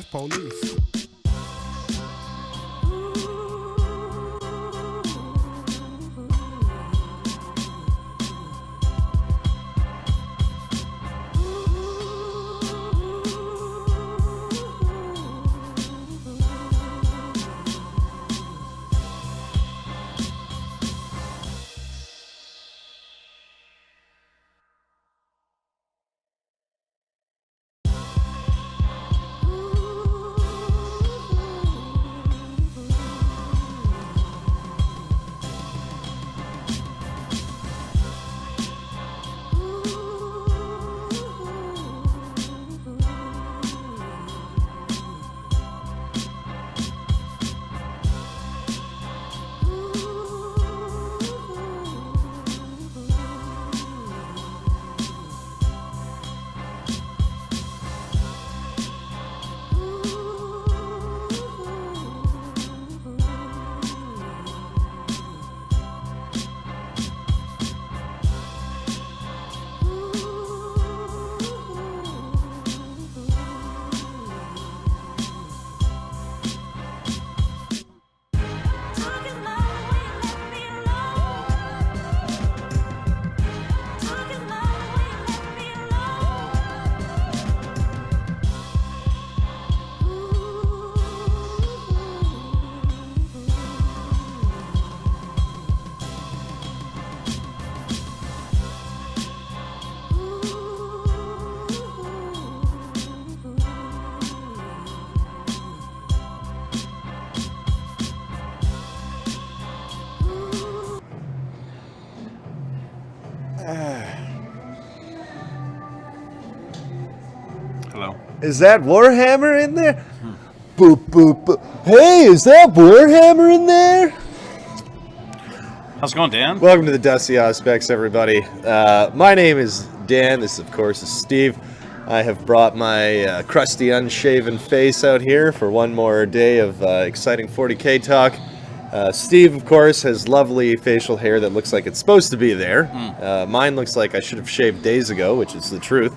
That's police. Hello. Is that Warhammer in there? Boop, boop, boop. Hey, is that Warhammer in there? How's it going, Dan? Welcome to the Dusty Auspex, everybody. My name is Dan. This, of course, is Steve. I have brought my crusty, unshaven face out here for one more day of exciting 40K talk. Steve, of course, has lovely facial hair that looks like it's supposed to be there. Mine looks like I should have shaved days ago, which is the truth.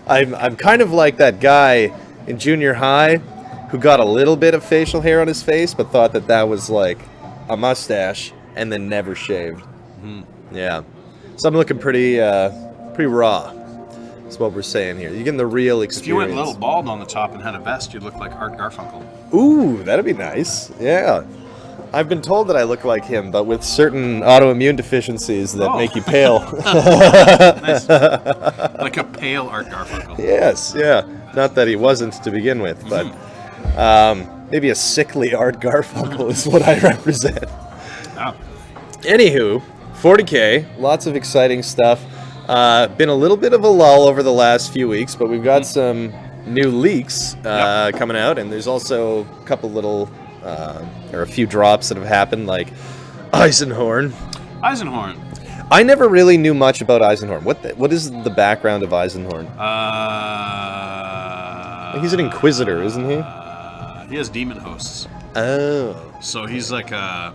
I'm kind of like that guy in junior high who got a little bit of facial hair on his face, but thought that that was like a mustache, and then never shaved. Yeah, so I'm looking pretty raw. That's what we're saying here. You're getting the real experience. If you went a little bald on the top and had a vest, you'd look like Art Garfunkel. Ooh, that'd be nice. Yeah. I've been told that I look like him, but with certain autoimmune deficiencies that make you pale. Nice. Like a pale Art Garfunkel. Yes, yeah. Not that he wasn't to begin with, but maybe a sickly Art Garfunkel is what I represent. Oh. Anywho, 40K, lots of exciting stuff. Been a little bit of a lull over the last few weeks, but we've got some new leaks coming out, and there's also a couple little, or a few drops that have happened, like Eisenhorn. Eisenhorn. I never really knew much about Eisenhorn. What is the background of Eisenhorn? He's an Inquisitor, isn't he? He has demon hosts. Oh. So he's like a...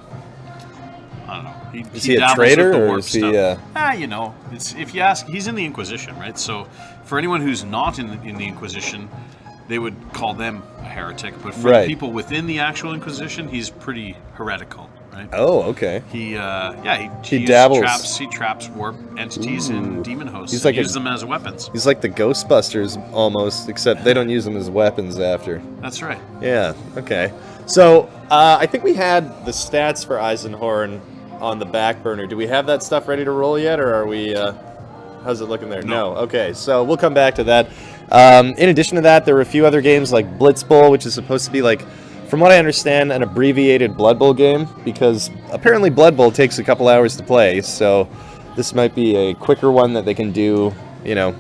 I don't know. Is he a traitor, or is he... You know, if you ask, he's in the Inquisition, right? So for anyone who's not in the Inquisition, they would call them a heretic. But for the people within the actual Inquisition, he's pretty heretical, right? Oh, okay. He dabbles. He traps warp entities and demon hosts. He's like uses them as weapons. He's like the Ghostbusters almost, except they don't use them as weapons after. That's right. Yeah. Okay. So I think we had the stats for Eisenhorn on the back burner. Do we have that stuff ready to roll yet, or are we... how's it looking there? No. Okay, so we'll come back to that. In addition to that, there were a few other games like Blitz Bowl, which is supposed to be like, from what I understand, an abbreviated Blood Bowl game, because apparently Blood Bowl takes a couple hours to play, so this might be a quicker one that they can do, you know,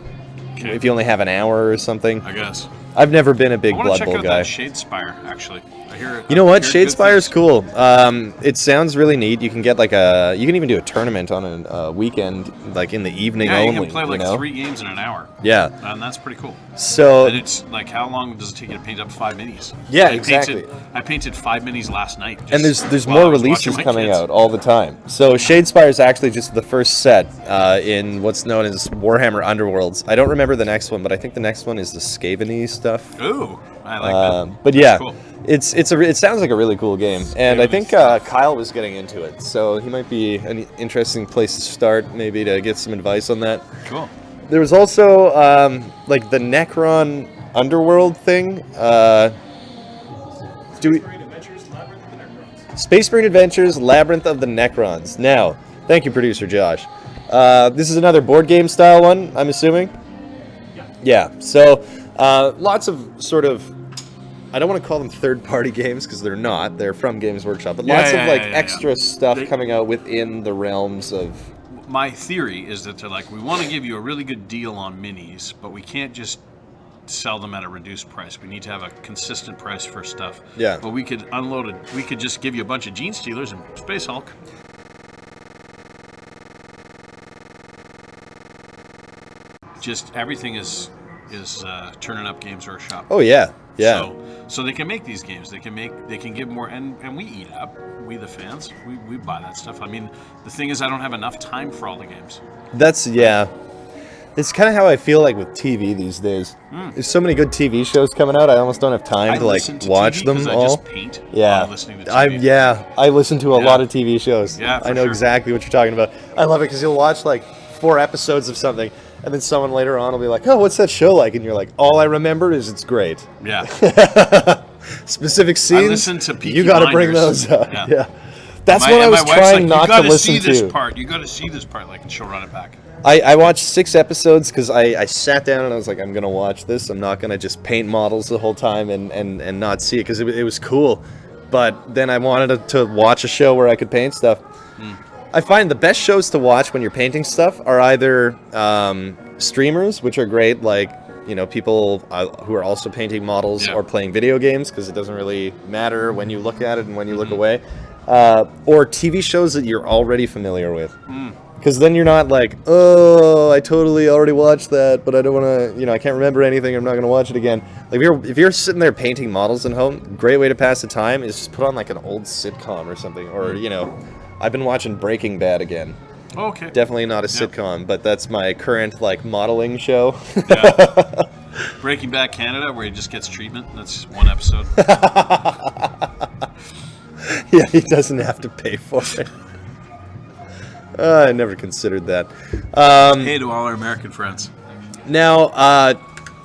if you only have an hour or something. I guess. I've never been a big Blood Bowl guy. I want to check out guy. that Shadespire, actually. I hear. You know what? Shadespire is cool. It sounds really neat. You can get like you can even do a tournament on a weekend, like in the evening only. Yeah, you can play like 3 games in an hour. Yeah, and that's pretty cool. So, and it's like, how long does it take you to paint up 5 minis? Yeah, exactly. I painted 5 minis last night. And there's more releases coming out all the time. So Shadespire is actually just the first set in what's known as Warhammer Underworlds. I don't remember the next one, but I think the next one is the Skavenese stuff. Ooh, I like that. But yeah. Cool. It sounds like a really cool game, and I think Kyle was getting into it, so he might be an interesting place to start, maybe to get some advice on that. Cool. There was also like the Necron Underworld thing. Space Marine Adventures: Labyrinth of the Necrons. Now, thank you, producer Josh. This is another board game style one, I'm assuming. Yeah. So lots of sort of. I don't want to call them third-party games because they're not. They're from Games Workshop, but lots of extra stuff coming out within the realms of. My theory is that they're like, we want to give you a really good deal on minis, but we can't just sell them at a reduced price. We need to have a consistent price for stuff. Yeah. But we could unload it. We could just give you a bunch of Gene Stealers and Space Hulk. Just everything is turning up Games Workshop. Oh yeah. Yeah. So they can make these games. They can give more, and we eat it up. We the fans, we buy that stuff. I mean, the thing is, I don't have enough time for all the games. It's kind of how I feel like with TV these days. There's so many good TV shows coming out. I almost don't have time to watch them all. I just paint while listening to TV. I listen to a lot of TV shows. Yeah, I know exactly what you're talking about. I love it because you'll watch like 4 episodes of something. And then someone later on will be like, "Oh, what's that show like?" And you're like, "All I remember is it's great." Yeah. Specific scenes. I listen to Peaky You got to bring Blinders. those up. Yeah. That's what I was trying not to listen to. You got to see this part, like, and she'll run it back. I watched 6 episodes because I sat down and I was like, I'm going to watch this. I'm not going to just paint models the whole time and not see it because it was cool. But then I wanted to watch a show where I could paint stuff. I find the best shows to watch when you're painting stuff are either streamers, which are great, like, you know, people who are also painting models or playing video games, because it doesn't really matter when you look at it and when you look away, or TV shows that you're already familiar with. Because then you're not like, oh, I totally already watched that, but I don't want to, you know, I can't remember anything, I'm not going to watch it again. Like, if you're sitting there painting models at home, great way to pass the time is just put on like an old sitcom or something, or, you know, I've been watching Breaking Bad again. Oh, okay. Definitely not a sitcom, but that's my current like modeling show. Breaking Bad Canada, where he just gets treatment. That's 1 episode. Yeah, he doesn't have to pay for it. I never considered that. Hey to all our American friends. Now,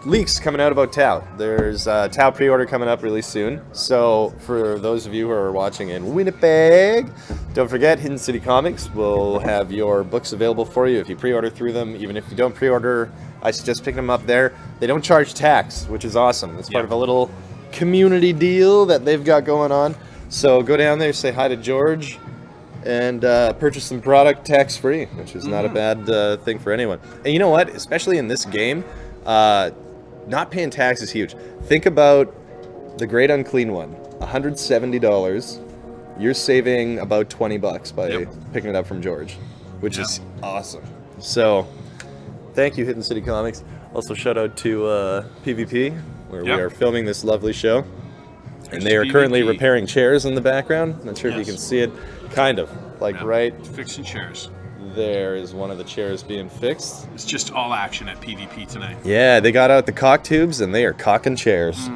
leaks coming out about Tau. There's Tau pre-order coming up really soon. So for those of you who are watching in Winnipeg, don't forget Hidden City Comics will have your books available for you if you pre-order through them. Even if you don't pre-order, I suggest picking them up there. They don't charge tax, which is awesome. It's part of a little community deal that they've got going on. So go down there, say hi to George, and purchase some product tax-free, which is not a bad thing for anyone. And you know what? Especially in this game, not paying tax is huge. Think about the Great Unclean One, $170. You're saving about $20 by picking it up from George, which is awesome. So, thank you, Hidden City Comics. Also, shout out to PvP, where we are filming this lovely show. And they are currently repairing chairs in the background. Not sure if you can see it. Kind of. Like right... Fixing chairs. There is one of the chairs being fixed. It's just all action at PvP tonight. Yeah, they got out the cock tubes and they are cocking chairs.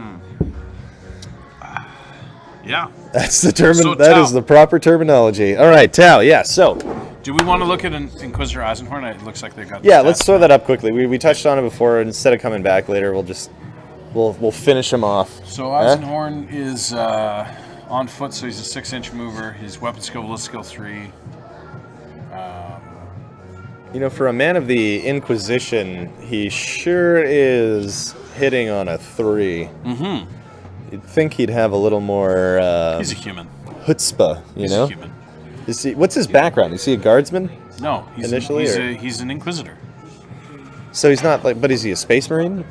Yeah. That's the that is the proper terminology. All right, Tau. Yeah. So, do we want to look at Inquisitor Eisenhorn? It looks like they got. Yeah, let's throw that up quickly. We touched on it before. Instead of coming back later, we'll finish him off. So Eisenhorn is on foot, so he's a 6-inch mover. His weapon skill, ballistic skill 3. You know, for a man of the Inquisition, he sure is hitting on a 3. Mm-hmm. You'd think he'd have a little more... he's a human. Chutzpah, you know? He's a human. What's his background? Is he a guardsman? No, he's an Inquisitor. So he's not like... But is he a Space Marine?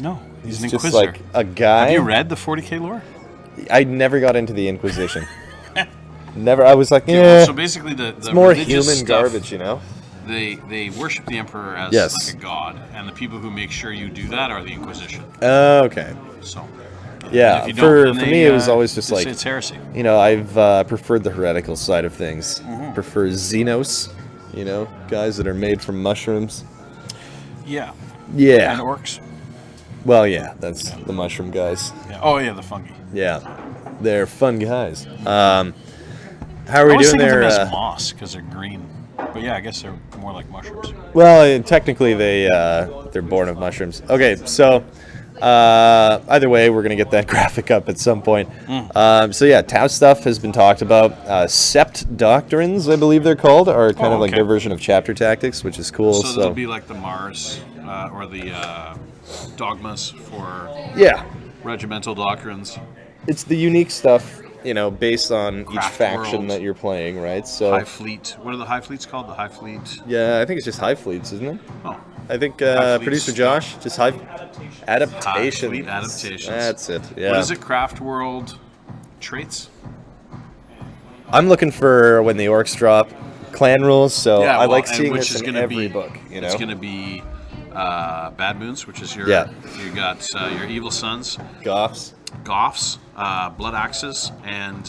No, he's an Inquisitor. Just like a guy? Have you read the 40k lore? I never got into the Inquisition. Never. I was like, Okay, yeah. well, so basically, the It's more religious human stuff, garbage, you know. They worship the emperor as Yes. like a god, and the people who make sure you do that are the Inquisition. Okay. So Yeah. if you For don't, then me, they, it was always just they like, say it's heresy. you know, I've preferred the heretical side of things. Prefer Xenos, you know, guys that are made from mushrooms. Yeah. Yeah. And orcs. Well, yeah, that's the mushroom guys. Yeah. Oh yeah, the fungi. Yeah, they're fun guys. How are we I was doing thinking there? of them as moss because they're green, but yeah, I guess they're more like mushrooms. Well, technically they're born of mushrooms. Okay, so either way, we're gonna get that graphic up at some point. So yeah, Tau stuff has been talked about. Sept doctrines, I believe they're called, are kind of like their version of chapter tactics, which is cool. So they'll be like the Mars or the dogmas for regimental doctrines. It's the unique stuff, you know, based on each Craft faction world. that you're playing, right? So High Fleet. What are the High Fleets called? The High Fleet. yeah, I think it's just High Fleets, isn't it? Oh. I think High Fleets. producer Josh just High adaptations. High Fleet adaptations. That's it. Yeah. What is it? Craft world traits. I'm looking for when the orcs drop clan rules, so Yeah, I well, like and seeing which this is in gonna every be- book. You know, It's going to be Bad Moons, which is your. Yeah. You got your Evil Sons, Goths. Goths, Blood Axes, and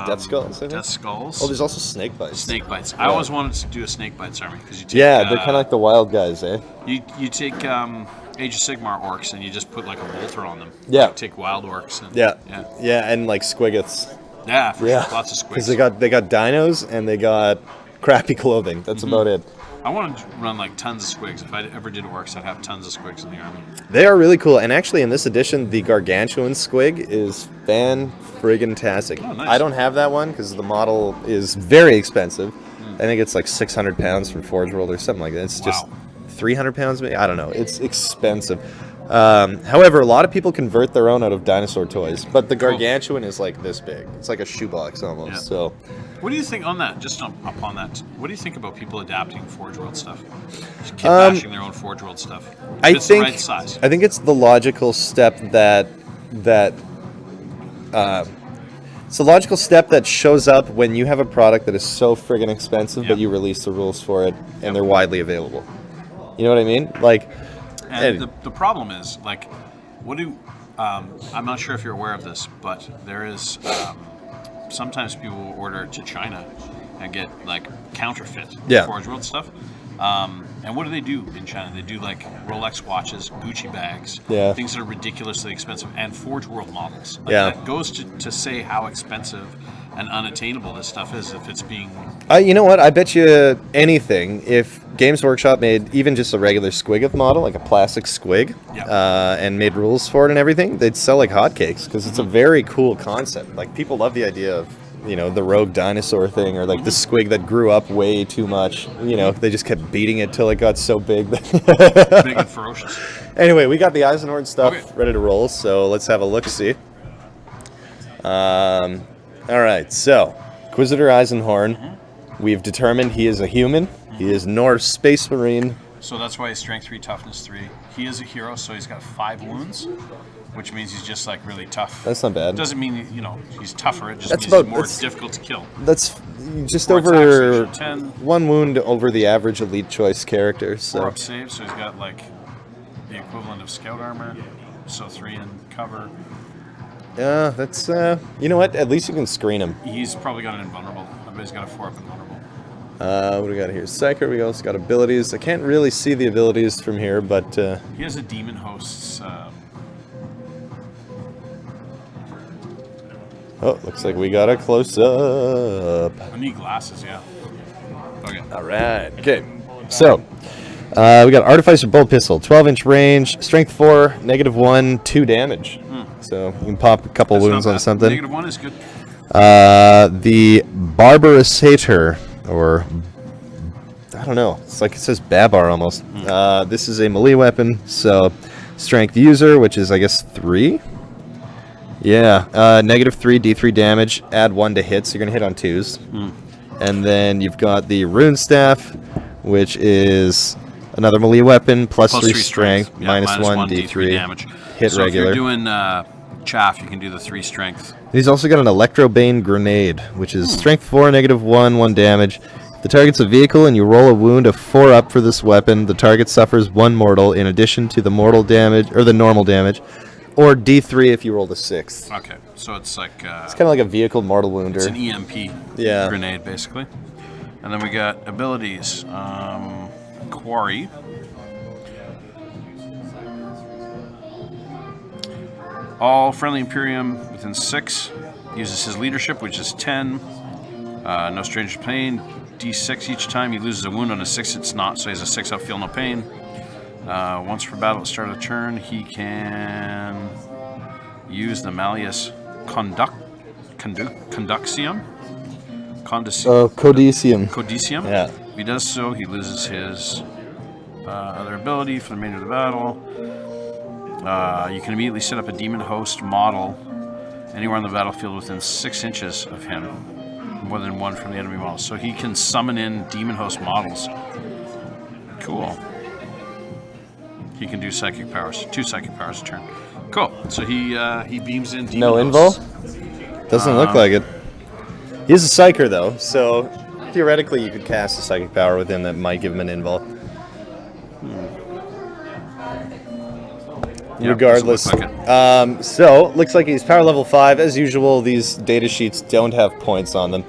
Death Skulls, I think? Death Skulls. Oh, there's also snake bites. Snake Bites. I always wanted to do a Snake Bites army because you take. Yeah, they're kind of like the wild guys, eh? You take Age of Sigmar orcs and you just put like a bolter on them. Yeah. You take wild orcs. And, Yeah. Yeah. Yeah, and like squiggets. Yeah. For Yeah, sure. Lots of squigs. because they got dinos and they got crappy clothing. That's about it. I want to run like tons of squigs. If I ever did orcs, I'd have tons of squigs in the army. They are really cool, and actually in this edition, the gargantuan squig is fan-friggin-tastic. Oh, nice. I don't have that one because the model is very expensive. I think it's like 600 pounds from Forge World or something like that. It's just Wow. 300 pounds, maybe? I don't know. It's expensive. However, a lot of people convert their own out of dinosaur toys, but the gargantuan is like this big. It's like a shoebox almost. Yeah. So, What do you think on that? Just upon that, what do you think about people adapting Forge World stuff? Just kid bashing their own Forge World stuff. If I it's think the right size. I think it's the logical step it's the logical step that shows up when you have a product that is so friggin' expensive, but Yeah. you release the rules for it and they're widely available. You know what I mean? Like, And the problem is, like, what do I'm not sure if you're aware of this, but there is sometimes people will order to China and get like counterfeit Forge World stuff. And what do they do in China? They do like Rolex watches, Gucci bags, things that are ridiculously expensive, and Forge World models. Like, that goes to say how expensive and unattainable this stuff is if it's being. you know what? I bet you anything if Games Workshop made even just a regular Squiggoth model, like a plastic squig, and made rules for it and everything, they'd sell like hotcakes because it's a very cool concept. Like people love the idea of, you know, the rogue dinosaur thing or like the squig that grew up way too much. You know, they just kept beating it till it got so big. Big and ferocious. Anyway, we got the Eisenhorn stuff ready to roll, so let's have a look-see. All right, so Inquisitor Eisenhorn, we've determined he is a human. He is Norse Space Marine. So that's why he's Strength 3, Toughness 3. He is a hero, so he's got 5 wounds, which means he's just like really tough. That's not bad. Doesn't mean, you know, he's tougher. It just That's means about- he's more that's- difficult to kill. That's just More over attacks, 10. 1 wound over the average elite choice character. 4 So up save, so he's got like the equivalent of scout armor, so 3 in cover. yeah, that's you know what? At least you can screen him. He's probably got an invulnerable. I bet he's got a 4 up invulnerable. What do we got here? Psyker. We also got abilities. I can't really see the abilities from here, but He has a demon host's. oh, looks like we got a close up. I need glasses, yeah. Okay. All right. Okay. So, we got Artificer Bolt Pistol, 12-inch range, Strength 4, -1, 2 damage. So you can pop a couple That's not wounds on bad. something. -1 is good. The Barbarous Hater, or I don't know. It's like it says Babar almost. This is a melee weapon, so Strength User, which is I guess 3. Yeah, -3 D3 damage. Add 1 to hits. So you're gonna hit on 2s. And then you've got the Rune Staff, which is another melee weapon, plus 3 strength, Yeah, -1 D3 damage. Hit so regular. if you're doing chaff, you can do the 3 strength. He's also got an Electrobane Grenade, which is strength 4, -1, 1 damage. If the target's a vehicle and you roll a wound of 4 up for this weapon, the target suffers 1 mortal in addition to the mortal damage, or the normal damage, or D3 if you rolled a 6. Okay, so it's like... it's kind of like a vehicle mortal wounder. It's an EMP grenade, basically. And then we got abilities. Quarry. All friendly Imperium within 6 uses his leadership, which is 10. No stranger's pain. D6 each time he loses a wound on a 6, it's not, so he has a 6 up, feel no pain. Once per battle at the start of the turn, he can use the Malleus Conducium. Codicium. Yeah. If he does so, he loses his other ability for the remainder of the battle. You can immediately set up a demon host model anywhere on the battlefield within 6 inches of him, more than 1 from the enemy model. So he can summon in demon host models. Cool. He can do psychic powers, 2 psychic powers a turn. Cool. So he beams in demon hosts. Invul? Doesn't look like it. He's a psyker though, so theoretically you could cast a psychic power with him that might give him an invul. Yeah, regardless. look like So, looks like he's power level 5. As usual, these data sheets don't have points on them,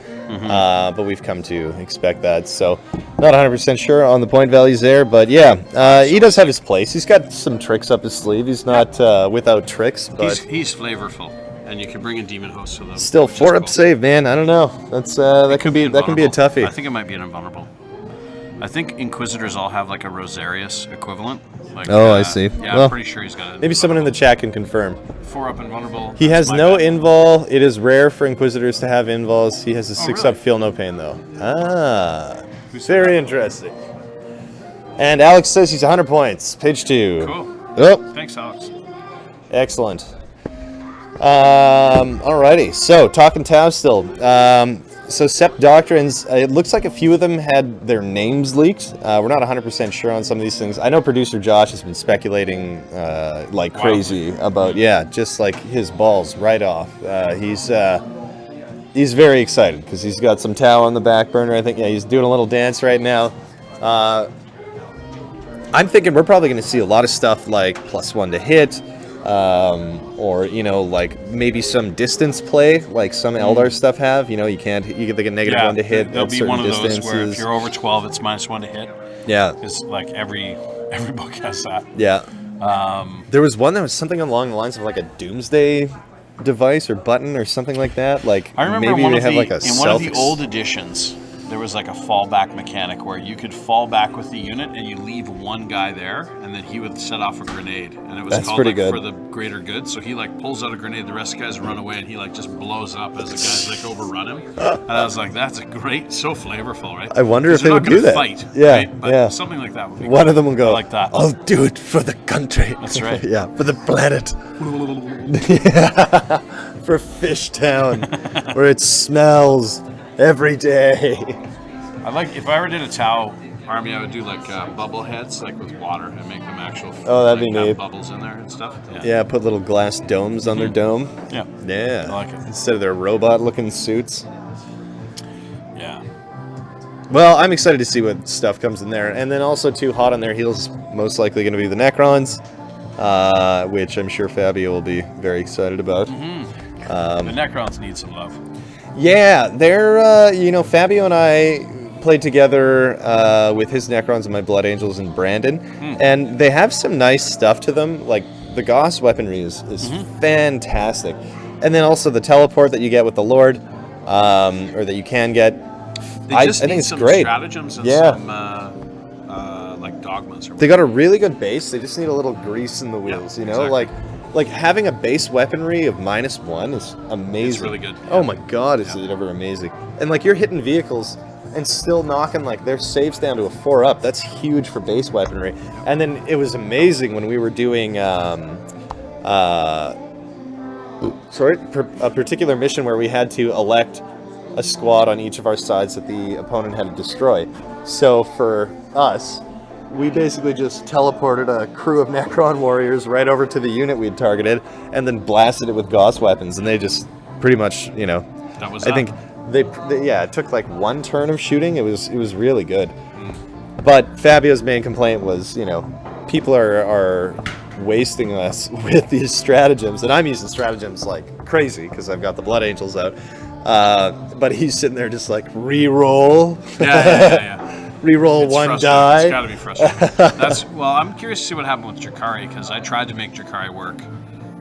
but we've come to expect that. So, not 100% sure on the point values there, but yeah, he does have his place. He's got some tricks up his sleeve. He's not without tricks, but he's flavorful, and you can bring in demon hosts to them. Still 4-up save, man. I don't know. That's that can be a toughie. I think it might be an invulnerable. I think Inquisitors all have like a Rosarius equivalent. Like, I see. Yeah, well, I'm pretty sure he's got it. Maybe someone in the chat can confirm. 4-up invulnerable. He has no invul. It is rare for Inquisitors to have invuls. He has a 6-up feel no pain though. Very interesting. And Alex says he's 100 points. Page 2. Cool. Oh. Thanks, Alex. Excellent. Alrighty. So talking Tau still. So Sept Doctrines, it looks like a few of them had their names leaked. We're not 100% sure on some of these things. I know producer Josh has been speculating like crazy about, just like his balls right off. He's very excited because he's got some Tau on the back burner. I think, he's doing a little dance right now. I'm thinking we're probably going to see a lot of stuff like +1 to hit, or like maybe some distance play, like some Eldar stuff have. You get like a -1 to hit. There'll at be certain one of those distances. where if you're over 12, it's -1 to hit. Yeah, It's like every book has that. yeah. There was one that was something along the lines of like a doomsday device or button or something like that. Like I remember maybe one we of have the, like a in one of the old editions, there was like a fallback mechanic where you could fall back with the unit and you leave one guy there, and then he would set off a grenade, and it was That's called pretty like, good. for the greater good. So he like pulls out a grenade, the rest of the guys run away, and he like just blows up as the guys like overrun him. And I was like, that's a great, so flavorful, right? I wonder if they they're would not gonna do that. Fight, Yeah, right? But yeah. something like that would be One cool. of them will go, I like that. I'll do it for the country. That's right. Yeah, for the planet. Yeah, for Fishtown, where it smells every day. I like, if I ever did a Tau army, I would do like bubble heads, like with water, and make them actual. Oh, that'd be have neat. Bubbles in there and stuff. Yeah, put little glass domes on their dome. Yeah. Yeah. I like it. Instead of their robot-looking suits. Yeah. Well, I'm excited to see what stuff comes in there. And then also, too, hot on their heels, most likely going to be the Necrons, which I'm sure Fabio will be very excited about. The Necrons need some love. Yeah, they're, Fabio and I played together with his Necrons and my Blood Angels in Brandon, and they have some nice stuff to them. Like, the Gauss weaponry is fantastic. And then also the teleport that you get with the Lord, or that you can get. They just I need think it's some great. stratagems and some like dogmas. Or They got a really good base. They just need a little grease in the wheels, exactly. Like having a base weaponry of -1 is amazing. It's really good. Oh my god, is it ever amazing. And like you're hitting vehicles and still knocking like their saves down to a 4-up. That's huge for base weaponry. And then it was amazing when we were doing a particular mission where we had to elect a squad on each of our sides that the opponent had to destroy. So for us, we basically just teleported a crew of Necron warriors right over to the unit we'd targeted, and then blasted it with Gauss weapons, and they just pretty much, That was I that. think it took like one turn of shooting. It was really good. But Fabio's main complaint was, people are wasting us with these stratagems, and I'm using stratagems like crazy because I've got the Blood Angels out. But he's sitting there just like re-roll. Yeah. Re-roll It's one frustrating. die. It's got to be frustrating. I'm curious to see what happened with Drakari, because I tried to make Drakari work,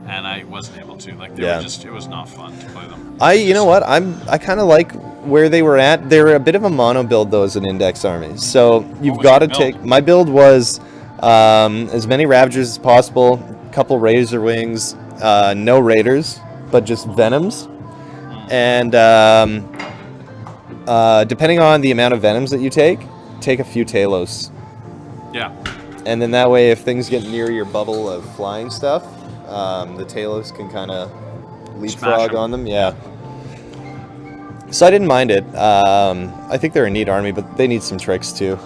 and I wasn't able to. Like, it was not fun to play them. You know what? I kind of like where they were at. They were a bit of a mono build though as an index army. So you've got to take. My build was as many Ravagers as possible, a couple Razor Wings, no Raiders, but just Venoms, and depending on the amount of Venoms that you take a few Talos. Yeah. And then that way, if things get near your bubble of flying stuff, the Talos can kind of leapfrog on them. Yeah. So I didn't mind it. I think they're a neat army, but they need some tricks too.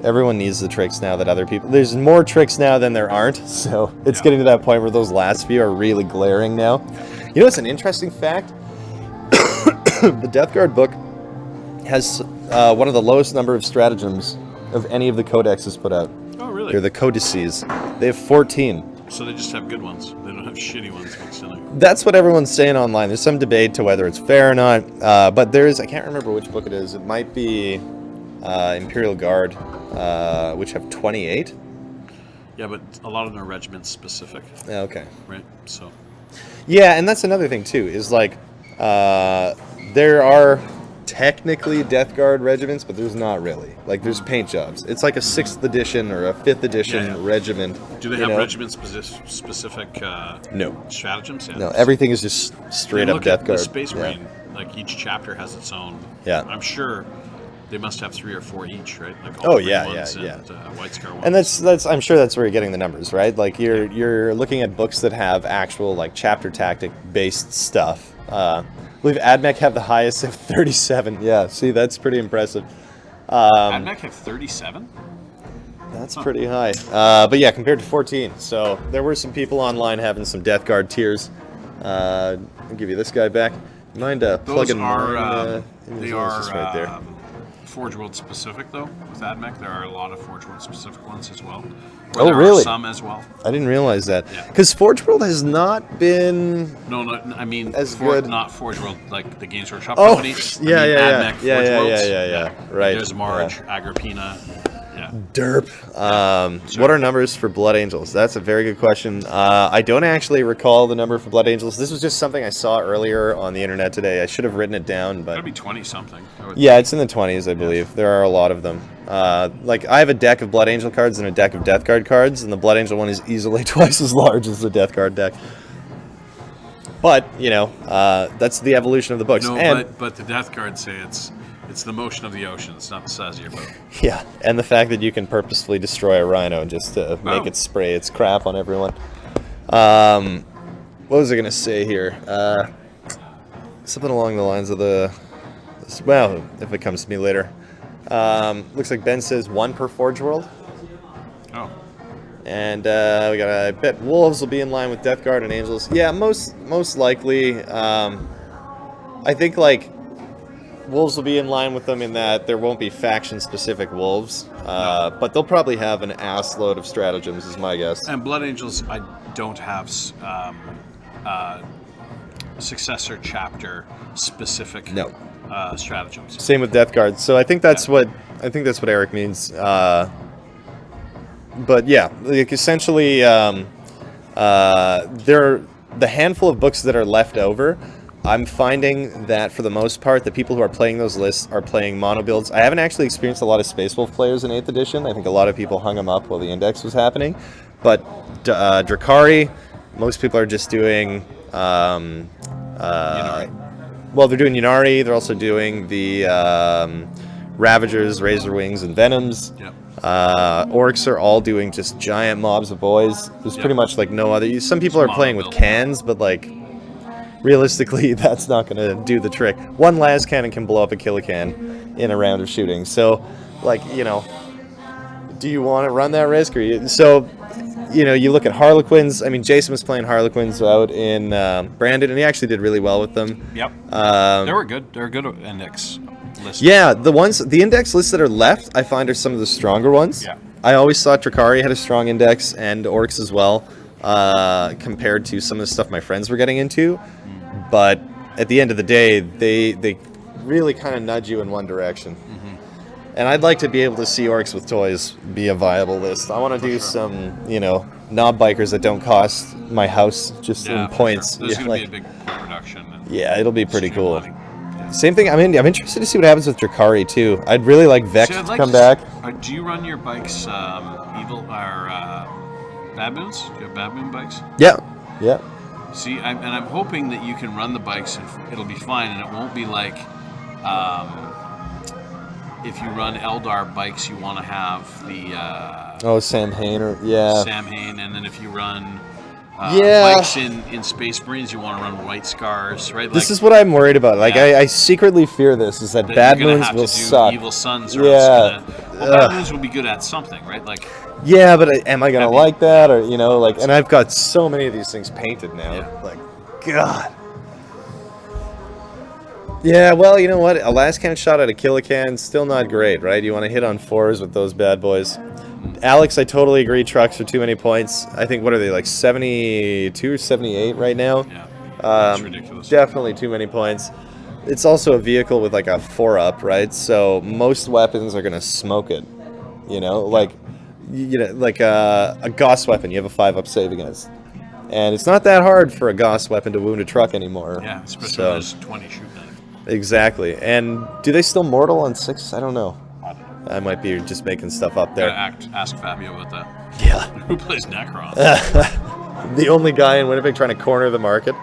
Everyone needs the tricks now that other people... There's more tricks now than there aren't, so it's getting to that point where those last few are really glaring now. You know what's an interesting fact? The Death Guard book has one of the lowest number of stratagems of any of the codexes put out. Oh, really? They're the codices. They have 14. So they just have good ones. They don't have shitty ones mixed in it. That's what everyone's saying online. There's some debate to whether it's fair or not, but I can't remember which book it is. It might be Imperial Guard, which have 28. Yeah, but a lot of them are regiment specific. Yeah, okay. Right? So. Yeah, and that's another thing too, is like, there are technically Death Guard regiments, but there's not really. Like, there's paint jobs. It's like a 6th edition or a 5th edition regiment. Do they have regiment specific No. stratagems? Yeah. No, everything is just straight up Death Guard. The Space Marine, like each chapter has its own. Yeah. I'm sure they must have 3 or 4 each, right? Like Oh, green yeah, ones yeah. and, White Scar ones. And that's I'm sure that's where you're getting the numbers, right? Like you're looking at books that have actual like chapter tactic based stuff. I believe AdMech have the highest of 37. Yeah, see, that's pretty impressive. AdMech have 37? That's pretty high. But yeah, compared to 14. So there were some people online having some Death Guard tears. I'll give you this guy back. Mind plugging mine? They just right there. are Forge World specific, though. With AdMech, there are a lot of Forge World specific ones as well. Or there really? Are some as well. I didn't realize that. Yeah. Because Forge World has not been... No, I mean as good. Not Forge World, like the Games Workshop Oh, company. yeah, AdMech, Forge yeah, Worlds. yeah. Right. There's Marge, Yeah. Agrippina. Yeah. Derp. What are numbers for Blood Angels? That's a very good question. I don't actually recall the number for Blood Angels. This was just something I saw earlier on the internet today. I should have written it down, but Gotta be 20 something. yeah, it's in the 20s, I believe. There are a lot of them. Like I have a deck of Blood Angel cards and a deck of Death Guard cards, and the Blood Angel one is easily twice as large as the Death Guard deck. But that's the evolution of the books. No, and, but the Death Guard say it's the motion of the ocean. It's not the size of your boat. Yeah, and the fact that you can purposefully destroy a rhino just to make it spray its crap on everyone. What was I going to say here? Something along the lines of well, if it comes to me later. Looks like Ben says 1 per Forge World. Oh. And I bet Wolves will be in line with Death Guard and Angels. Yeah, most likely. I think like Wolves will be in line with them in that there won't be faction-specific Wolves, but they'll probably have an assload of stratagems, is my guess. And Blood Angels, I don't have successor chapter specific stratagems. Same with Death Guard. So I think that's what Eric means. But yeah, like essentially, the handful of books that are left over. I'm finding that for the most part, the people who are playing those lists are playing mono builds. I haven't actually experienced a lot of Space Wolf players in 8th edition. I think a lot of people hung them up while the index was happening. But Drakari, most people are just doing... well, they're doing Yunari. They're also doing the Ravagers, Razor Wings, and Venoms. Yep. Orcs are all doing just giant mobs of boys. There's pretty much like no other... Some people are playing with cans, but like... Realistically, that's not going to do the trick. One las cannon can blow up a kilocan in a round of shooting. So, like, Do you want to run that risk? Or you look at Harlequins. I mean, Jason was playing Harlequins out in Brandon, and he actually did really well with them. Yep. They were good. They're a good index list. Yeah, the index lists that are left, I find, are some of the stronger ones. Yeah. I always thought Drakari had a strong index, and Orcs as well, compared to some of the stuff my friends were getting into. But at the end of the day, they really kind of nudge you in one direction. And I'd like to be able to see Orcs with toys be a viable list. I want to do some, knob bikers that don't cost my house just in points. Sure. There's going to be a big production. Yeah, it'll be pretty cool. Same thing. I'm interested to see what happens with Drakari too. I'd really like Vex to come back. Do you run your bikes evil or baboons? Do you have baboon bikes? Yeah. See, I'm hoping that you can run the bikes and it'll be fine, and it won't be like if you run Eldar bikes, you want to have the Sam Hain Sam Hain, and then if you run bikes in Space Marines, you want to run White Scars, right? This is what I'm worried about. Like, I secretly fear this, is that Bad Moons will suck. Evil Suns or Bad Moons will be good at something, right? Like, yeah, but am I going to like that? Or, and I've got so many of these things painted now. Yeah. Like, God. Yeah, well, you know what? A last can shot at a kilocan, still not great, right? You want to hit on 4s with those bad boys. Alex, I totally agree. Trucks are too many points. I think, what are they, like 72 or 78 right now? Yeah, that's ridiculous. Definitely too many points. It's also a vehicle with like a 4-up, right? So most weapons are going to smoke it. Like a Gauss weapon, you have a 5-up save against. And it's not that hard for a Gauss weapon to wound a truck anymore. Yeah, especially when there's 20 shooting at it. Exactly. And do they still mortal on 6? I don't know. I might be just making stuff up there. Ask Fabio about that. Yeah. Who plays Necron? The only guy in Winnipeg trying to corner the market.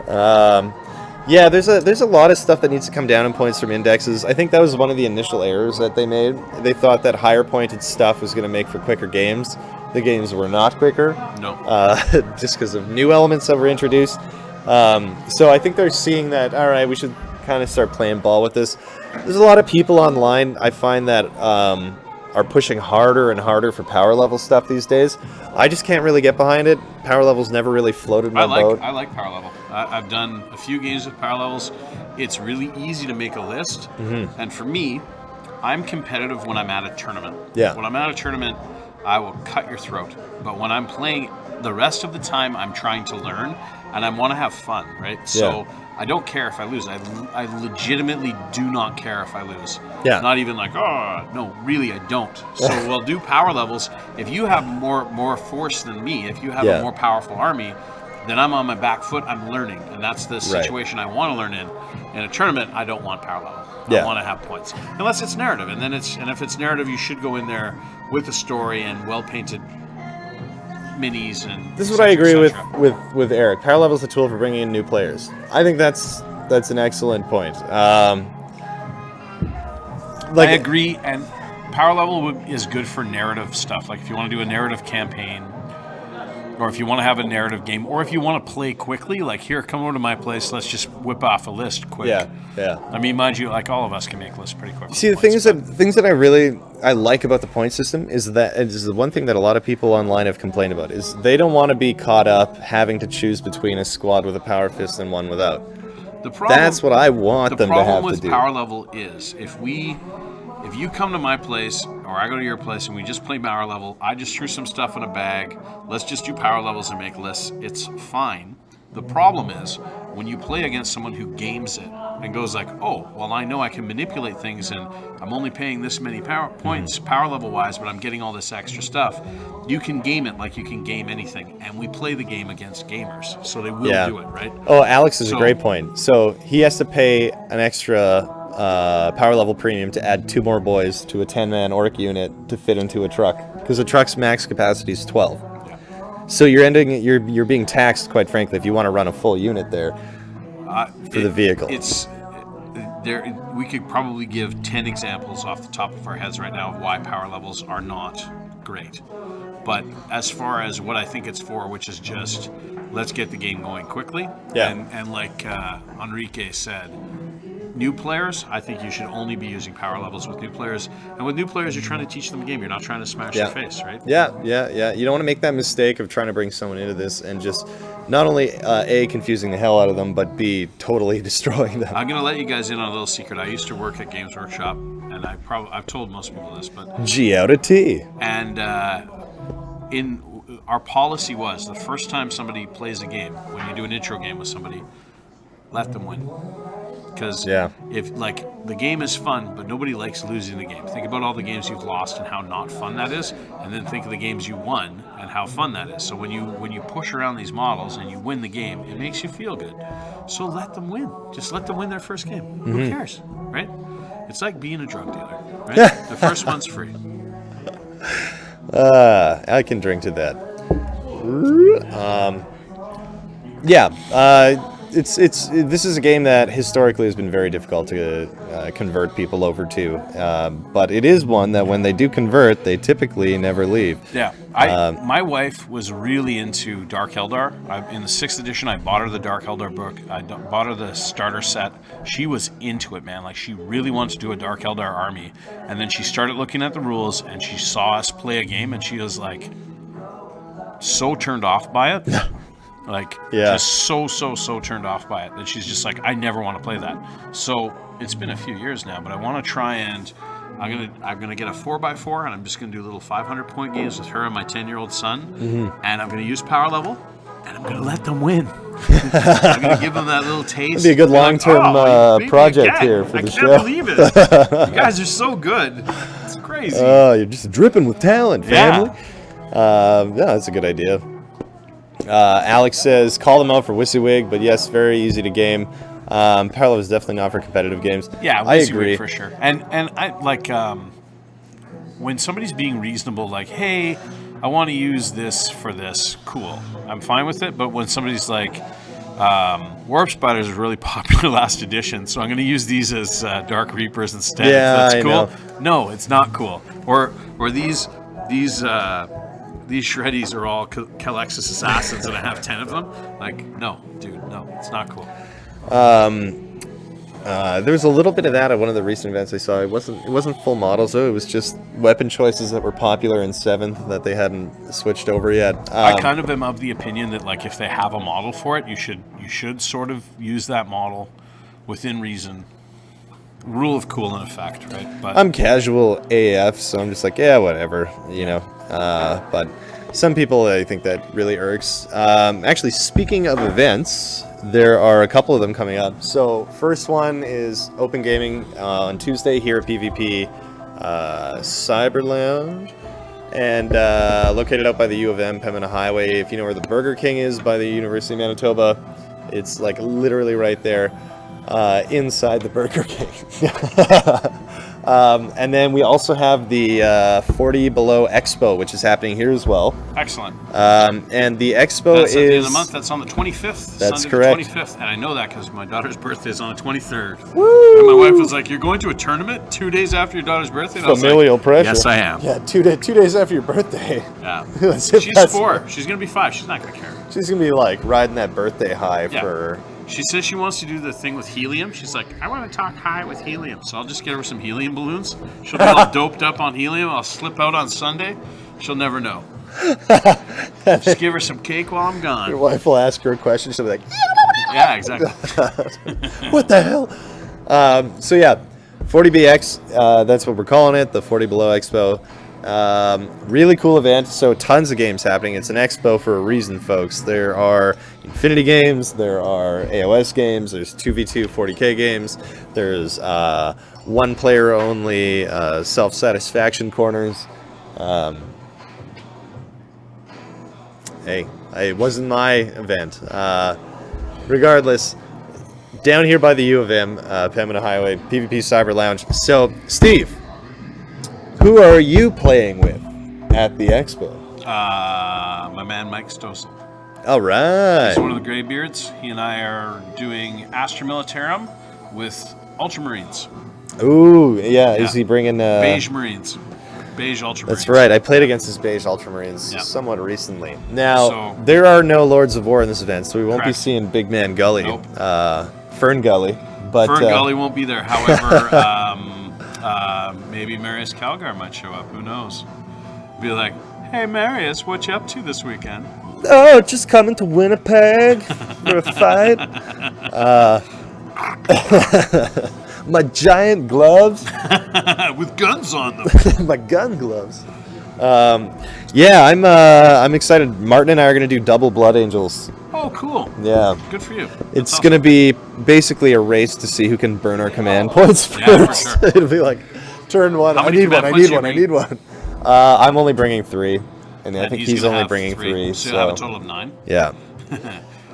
Yeah. There's a lot of stuff that needs to come down in points from indexes. I think that was one of the initial errors that they made. They thought that higher pointed stuff was going to make for quicker games. The games were not quicker. No. Just because of new elements that were introduced. So I think they're seeing that, all right, we should kind of start playing ball with this. There's a lot of people online, I find, that are pushing harder and harder for power level stuff these days. I just can't really get behind it. Power levels never really floated my boat. I like power level. I've done a few games with power levels. It's really easy to make a list. And for me, I'm competitive when I'm at a tournament. Yeah. When I'm at a tournament, I will cut your throat. But when I'm playing, the rest of the time, I'm trying to learn, and I want to have fun, right? So I don't care if I lose. I legitimately do not care if I lose. Yeah. Not even like, oh, no, really, I don't. So we'll do power levels. If you have more force than me, if you have a more powerful army, then I'm on my back foot, I'm learning. And that's the situation I want to learn in. In a tournament, I don't want power level. I want to have points. Unless it's narrative. And if it's narrative, you should go in there with a story and well-painted minis and this is what I agree with Eric. Power level is a tool for bringing in new players. I think that's an excellent point. I agree, and power level is good for narrative stuff. Like if you want to do a narrative campaign, or if you want to have a narrative game, or if you want to play quickly, like here, come over to my place, let's just whip off a list quick. Yeah. I mean, mind you, like all of us can make lists pretty quick. See, the things that I like about the point system is that it is the one thing that a lot of people online have complained about is they don't want to be caught up having to choose between a squad with a power fist and one without. That's what I want them to have to do. The problem with power level is if you come to my place or I go to your place and we just play power level, I just threw some stuff in a bag, let's just do power levels and make lists, it's fine. The problem is when you play against someone who games it and goes like, oh, well, I know I can manipulate things and I'm only paying this many points power level wise, but I'm getting all this extra stuff. You can game it like you can game anything, and we play the game against gamers, so they will do it, right? Oh, Alex is a great point. So he has to pay an extra power level premium to add 2 more boys to a 10-man orc unit to fit into a truck, because a truck's max capacity is 12. So you're being taxed, quite frankly, if you want to run a full unit there for the vehicle. We could probably give 10 examples off the top of our heads right now of why power levels are not great. But as far as what I think it's for, which is just let's get the game going quickly, and like Enrique said, new players, I think you should only be using power levels with new players. And with new players, you're trying to teach them a game. You're not trying to smash their face, right? Yeah. You don't want to make that mistake of trying to bring someone into this and just not only A, confusing the hell out of them, but B, totally destroying them. I'm going to let you guys in on a little secret. I used to work at Games Workshop, and I've told most people this, but G out of T. And in our policy was the first time somebody plays a game, when you do an intro game with somebody, let them win. Because if the game is fun, but nobody likes losing the game. Think about all the games you've lost and how not fun that is, and then think of the games you won and how fun that is. So when you push around these models and you win the game, it makes you feel good. So let them win. Just let them win their first game. Mm-hmm. Who cares, right? It's like being a drug dealer, right? The first one's free. I can drink to that. This is a game that historically has been very difficult to convert people over to, but it is one that when they do convert, they typically never leave. Yeah, my wife was really into Dark Eldar. In the 6th edition, I bought her the Dark Eldar book. I bought her the starter set. She was into it, man. Like, she really wanted to do a Dark Eldar army, and then she started looking at the rules, and she saw us play a game, and she was like so turned off by it. Just so turned off by it that she's just like, I never want to play that. So it's been a few years now, but I want to try and I'm gonna get a 4x4, and I'm just gonna do little 500-point games with her and my 10-year-old son, and I'm gonna use power level, and I'm gonna let them win. I'm gonna give them that little taste. It'd be a good long-term project here for the show. I can't believe it. You guys are so good. It's crazy. Oh, you're just dripping with talent, family. That's a good idea. Alex says, call them out for WYSIWYG, but yes, very easy to game. Parallel is definitely not for competitive games. Yeah, I agree for sure. And I like when somebody's being reasonable, like, hey, I want to use this for this, cool. I'm fine with it. But when somebody's like, Warp Spiders is really popular last edition, so I'm going to use these as Dark Reapers instead. Yeah, that's cool. I know. No, it's not cool. Or these shreddies are all Calexis assassins and I have 10 of them. Like, no, dude, no, it's not cool. There was a little bit of that at one of the recent events I saw. It wasn't full models though. It was just weapon choices that were popular in 7th that they hadn't switched over yet. I kind of am of the opinion that, like, if they have a model for it, you should sort of use that model within reason. Rule of cool in effect, right? But I'm casual AF, so I'm just like, yeah, whatever, you know. But some people, I think that really irks. Actually, speaking of events, there are a couple of them coming up. So first one is Open Gaming on Tuesday here at PvP Cyber Lounge, and located out by the U of M, Pembina Highway. If you know where the Burger King is by the University of Manitoba, it's like literally right there. Inside the Burger King. And then we also have the 40 Below Expo, which is happening here as well. Excellent. And the expo that's is... at the end of the month. That's on the 25th. That's Sunday correct. The 25th. And I know that because my daughter's birthday is on the 23rd. Woo! And my wife was like, you're going to a tournament 2 days after your daughter's birthday? And Familial I was like, pressure. Yes, I am. Yeah, 2 days after your birthday. Yeah. She's 4. She's going to be 5. She's not going to care. She's going to be like riding that birthday high for... She says she wants to do the thing with helium. She's like, I want to talk high with helium. So I'll just get her some helium balloons. She'll be all doped up on helium. I'll slip out on Sunday. She'll never know. Just give her some cake while I'm gone. Your wife will ask her a question. She'll be like, yeah, exactly. What the hell? So yeah, 40BX, that's what we're calling it, the 40 Below Expo. Really cool event, so tons of games happening. It's an expo for a reason, folks. There are Infinity games, there are AOS games, there's 2v2 40k games, there's one player only self-satisfaction corners. Hey, it wasn't my event. Regardless, down here by the U of M, Pembina Highway, PvP Cyber Lounge. So, Steve, who are you playing with at the expo? My man Mike Stossel. All right. He's one of the Greybeards. He and I are doing Astra Militarum with Ultramarines. Ooh, yeah. Is he bringing... Beige Marines. Beige Ultramarines. That's right. I played against his Beige Ultramarines somewhat recently. Now, So, there are no Lords of War in this event, so we won't be correct. seeing Big Man Gully Nope. Fern Gully. But Fern Gully won't be there. However, maybe Marius Calgar might show up. Who knows? Be like, hey, Marius, what you up to this weekend? Oh, just coming to Winnipeg for a fight. My giant gloves. With guns on them. My gun gloves. Yeah, I'm excited. Martin and I are going to do double Blood Angels. Oh, cool. Yeah. Good for you. It's going to be basically a race to see who can burn our command points first. Yeah, for sure. It'll be like, turn one. How I many need one. command I points need one. you I need one. I'm only bringing 3. And I think he's gonna only have bringing 3. So you'll have a total of 9. Yeah.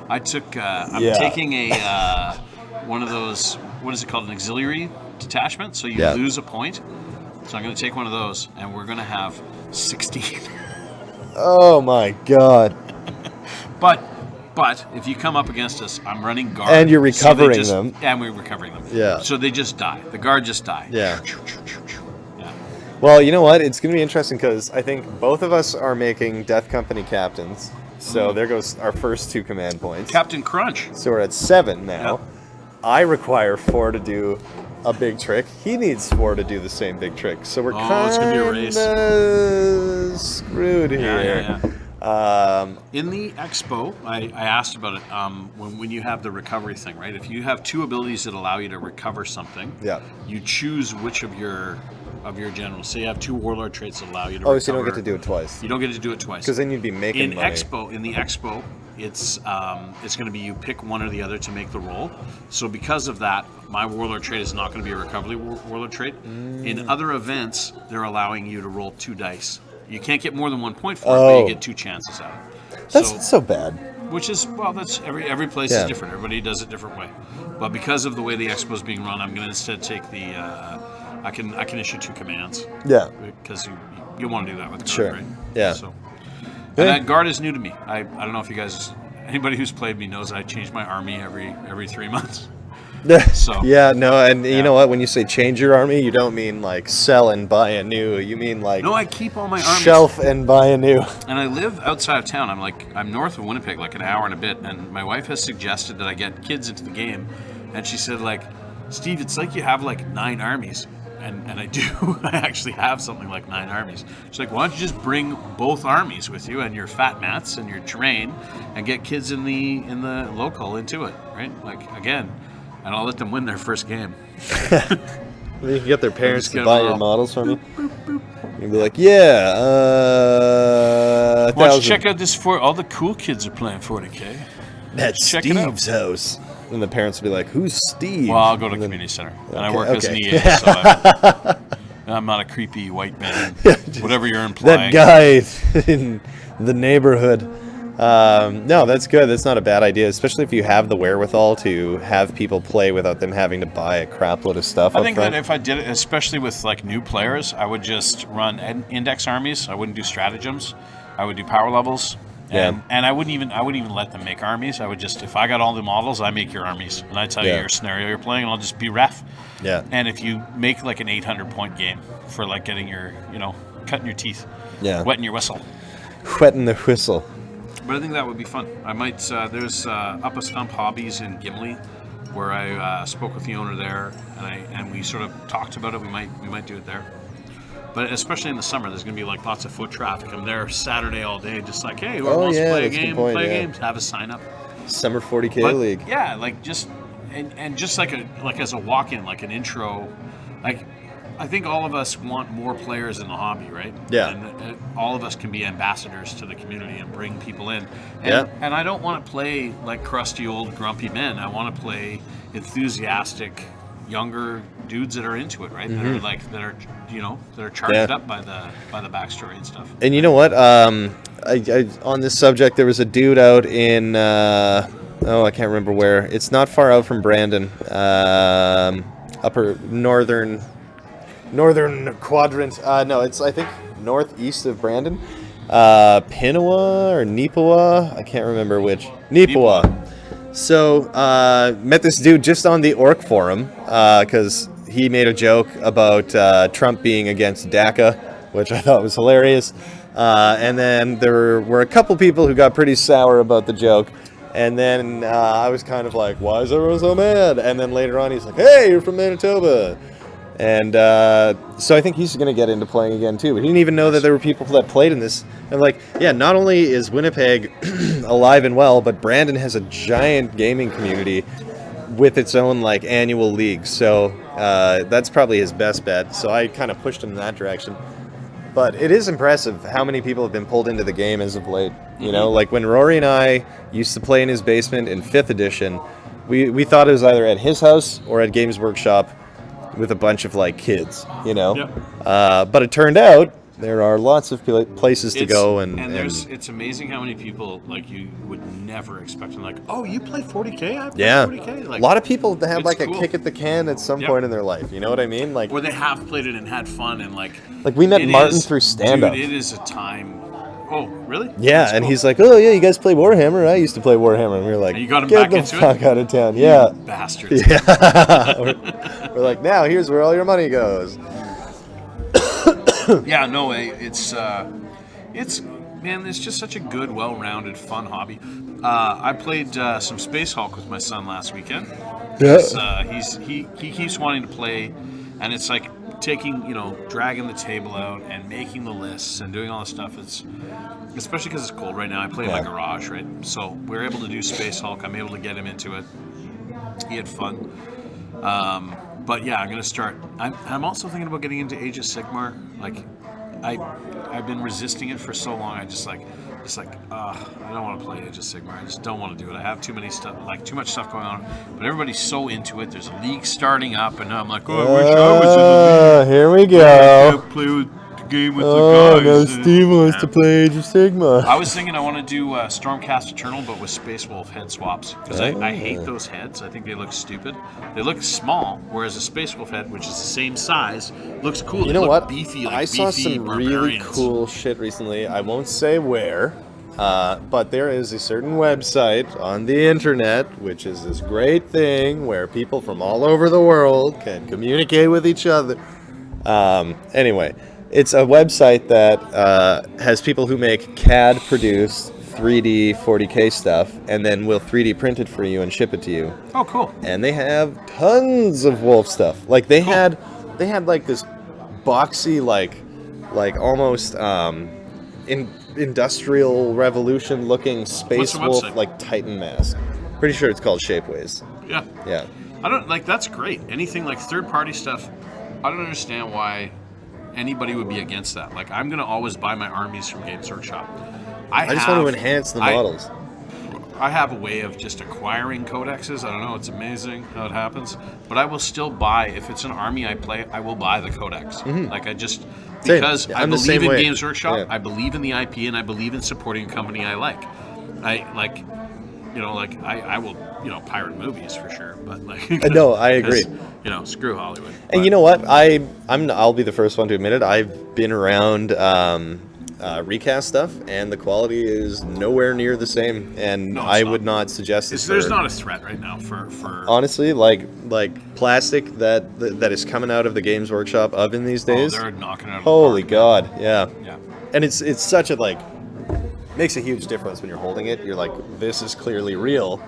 I'm taking a one of those, what is it called, an auxiliary detachment, so you lose a point. So I'm going to take one of those, and we're going to have 16. Oh my god. But if you come up against us, I'm running guard. And you're recovering them. And we're recovering them. Yeah. So they just die. The guard just die. Yeah. Yeah. Well, you know what? It's going to be interesting because I think both of us are making Death Company captains. So there goes our first 2 command points. Captain Crunch. So we're at 7 now. Yep. I require 4 to do a big trick. He needs 4 to do the same big trick. So we're it's gonna be a race. Screwed here. Yeah. In the expo, I asked about it. When you have the recovery thing, right? If you have 2 abilities that allow you to recover something, you choose which of your generals. So you have 2 warlord traits that allow you to recover. Oh, so you don't get to do it twice. You don't get to do it twice. Because then you'd be making money. In the expo, it's going to be you pick one or the other to make the roll. So because of that, my warlord trait is not going to be a recovery warlord trait. In other events, they're allowing you to roll 2 dice. You can't get more than 1 point for it, but you get 2 chances at it. That's not so bad. Which is, well, that's every place is different. Everybody does it different way. But because of the way the expo is being run, I'm going to instead take the. I can issue 2 commands. Yeah. Because you want to do that with guard, right? Yeah. So. And that guard is new to me. I don't know if you guys, anybody who's played me knows I change my army every 3 months. So you know what? When you say change your army, you don't mean like sell and buy a new. You mean like I keep all my armies. Shelf and buy a new. And I live outside of town. I'm north of Winnipeg, like an hour and a bit. And my wife has suggested that I get kids into the game, and she said like, Steve, it's like you have like 9 armies. And I do. I actually have something like 9 armies. She's like, why don't you just bring both armies with you and your fat mats and your terrain and get kids in the local into it, right? Like, again, and I'll let them win their first game. You can get their parents to buy your models from you. You'd be like, yeah, why don't you check out this for all the cool kids are playing 40K. That's Steve's house. And the parents will be like, who's Steve? Well, I'll go to community center. And I work as an EA, so I'm not a creepy white man. Whatever you're implying. That guy in the neighborhood. No, that's good. That's not a bad idea, especially if you have the wherewithal to have people play without them having to buy a crap load of stuff. I think that if I did it, especially with like new players, I would just run index armies. I wouldn't do stratagems. I would do power levels. And I wouldn't even let them make armies. I would just, if I got all the models, I make your armies, and I tell you your scenario you're playing, and I'll just be ref. Yeah. And if you make like an 800-point game for like getting your, cutting your teeth, wetting your whistle, wetting the whistle. But I think that would be fun. I might. There's Up a Stump Hobbies in Gimli, where I spoke with the owner there, and we sort of talked about it. We might do it there. But especially in the summer, there's going to be like lots of foot traffic. I'm there Saturday all day, just like, hey, whoever wants to play a game, have a sign up. Summer 40K league. Yeah, like just and just like as a walk-in, like an intro, like I think all of us want more players in the hobby, right? Yeah. And all of us can be ambassadors to the community and bring people in. And I don't want to play like crusty old grumpy men. I want to play enthusiastic younger dudes that are into it, right? Mm-hmm. That are charged up by the backstory and stuff. And you know what? I on this subject, there was a dude out in I can't remember where. It's not far out from Brandon, upper northern quadrant. No, it's I think northeast of Brandon. Pinawa or Nipawa? I can't remember which. Nipawa. So, met this dude just on the Orc forum, because he made a joke about Trump being against DACA, which I thought was hilarious. And then there were a couple people who got pretty sour about the joke. And then I was kind of like, why is everyone so mad? And then later on, he's like, hey, you're from Manitoba. And so I think he's going to get into playing again, too. But he didn't even know that there were people that played in this. And like, yeah, not only is Winnipeg alive and well, but Brandon has a giant gaming community with its own like annual league. So that's probably his best bet. So I kind of pushed him in that direction. But it is impressive how many people have been pulled into the game as of late. You know, like when Rory and I used to play in his basement in 5th edition, we thought it was either at his house or at Games Workshop with a bunch of like kids, you know. Yep. But it turned out there are lots of places to go, and it's amazing how many people like you would never expect. And like, oh, you play 40K? I play 40K. Like, a lot of people have like cool. a kick at the can at some point in their life. You know what I mean? Like, or they have played it and had fun, and like we met Martin through stand-up. Dude, it is a time. Oh, really? Yeah, That's and cool. He's like, oh yeah, you guys play Warhammer? I used to play Warhammer. And we were like, and you got him get back the into fuck it? out of town. Yeah, you bastards. Yeah. we're like, now here's where all your money goes. Yeah, no way. It's man, it's just such a good, well-rounded, fun hobby. I played some Space Hulk with my son last weekend. Yeah. He keeps wanting to play, and it's like taking, dragging the table out and making the lists and doing all the stuff. It's especially because it's cold right now. I play in my garage, right? So we're able to do Space Hulk. I'm able to get him into it. He had fun. But yeah, I'm gonna start. I'm also thinking about getting into Age of Sigmar. Like, I've been resisting it for so long. I just like, I don't want to play Age of Sigmar. I just don't want to do it. I have too much stuff going on. But everybody's so into it. There's a league starting up, and now I'm like, oh, I wish I was in the league. Here we go. I can't play with the game with the guys. No, Steve wants to play Age of Sigmar. I was thinking I want to do Stormcast Eternal, but with Space Wolf head swaps. Because I hate those heads. I think they look stupid. They look small, whereas a Space Wolf head, which is the same size, looks cool. You know what? Beefy, like I saw some really cool shit recently. I won't say where, but there is a certain website on the internet, which is this great thing where people from all over the world can communicate with each other. Anyway, it's a website that has people who make CAD-produced 3D 40K stuff, and then will 3D print it for you and ship it to you. Oh, cool. And they have tons of Wolf stuff. Like they had like this boxy, like almost industrial revolution looking Space Wolf like Titan mask. Pretty sure it's called Shapeways. Yeah. Yeah. I don't like. That's great. Anything like third-party stuff. I don't understand why anybody would be against that. Like, I'm gonna always buy my armies from Games Workshop. I just want to enhance the models. I have a way of just acquiring codexes. I don't know. It's amazing how it happens. But I will still buy, if it's an army I play, I will buy the codex. Mm-hmm. Like, because I believe in Games Workshop, I believe in the IP, and I believe in supporting a company I like. I will, pirate movies for sure. But like, no, I agree. Screw Hollywood. And you know what? I'll be the first one to admit it. I've been around recast stuff, and the quality is nowhere near the same. And I would not suggest this. There's not a threat right now for honestly, like plastic that is coming out of the Games Workshop oven these days. They're knocking out. Holy God, yeah. Yeah. And it's such a makes a huge difference when you're holding it. You're like, this is clearly real.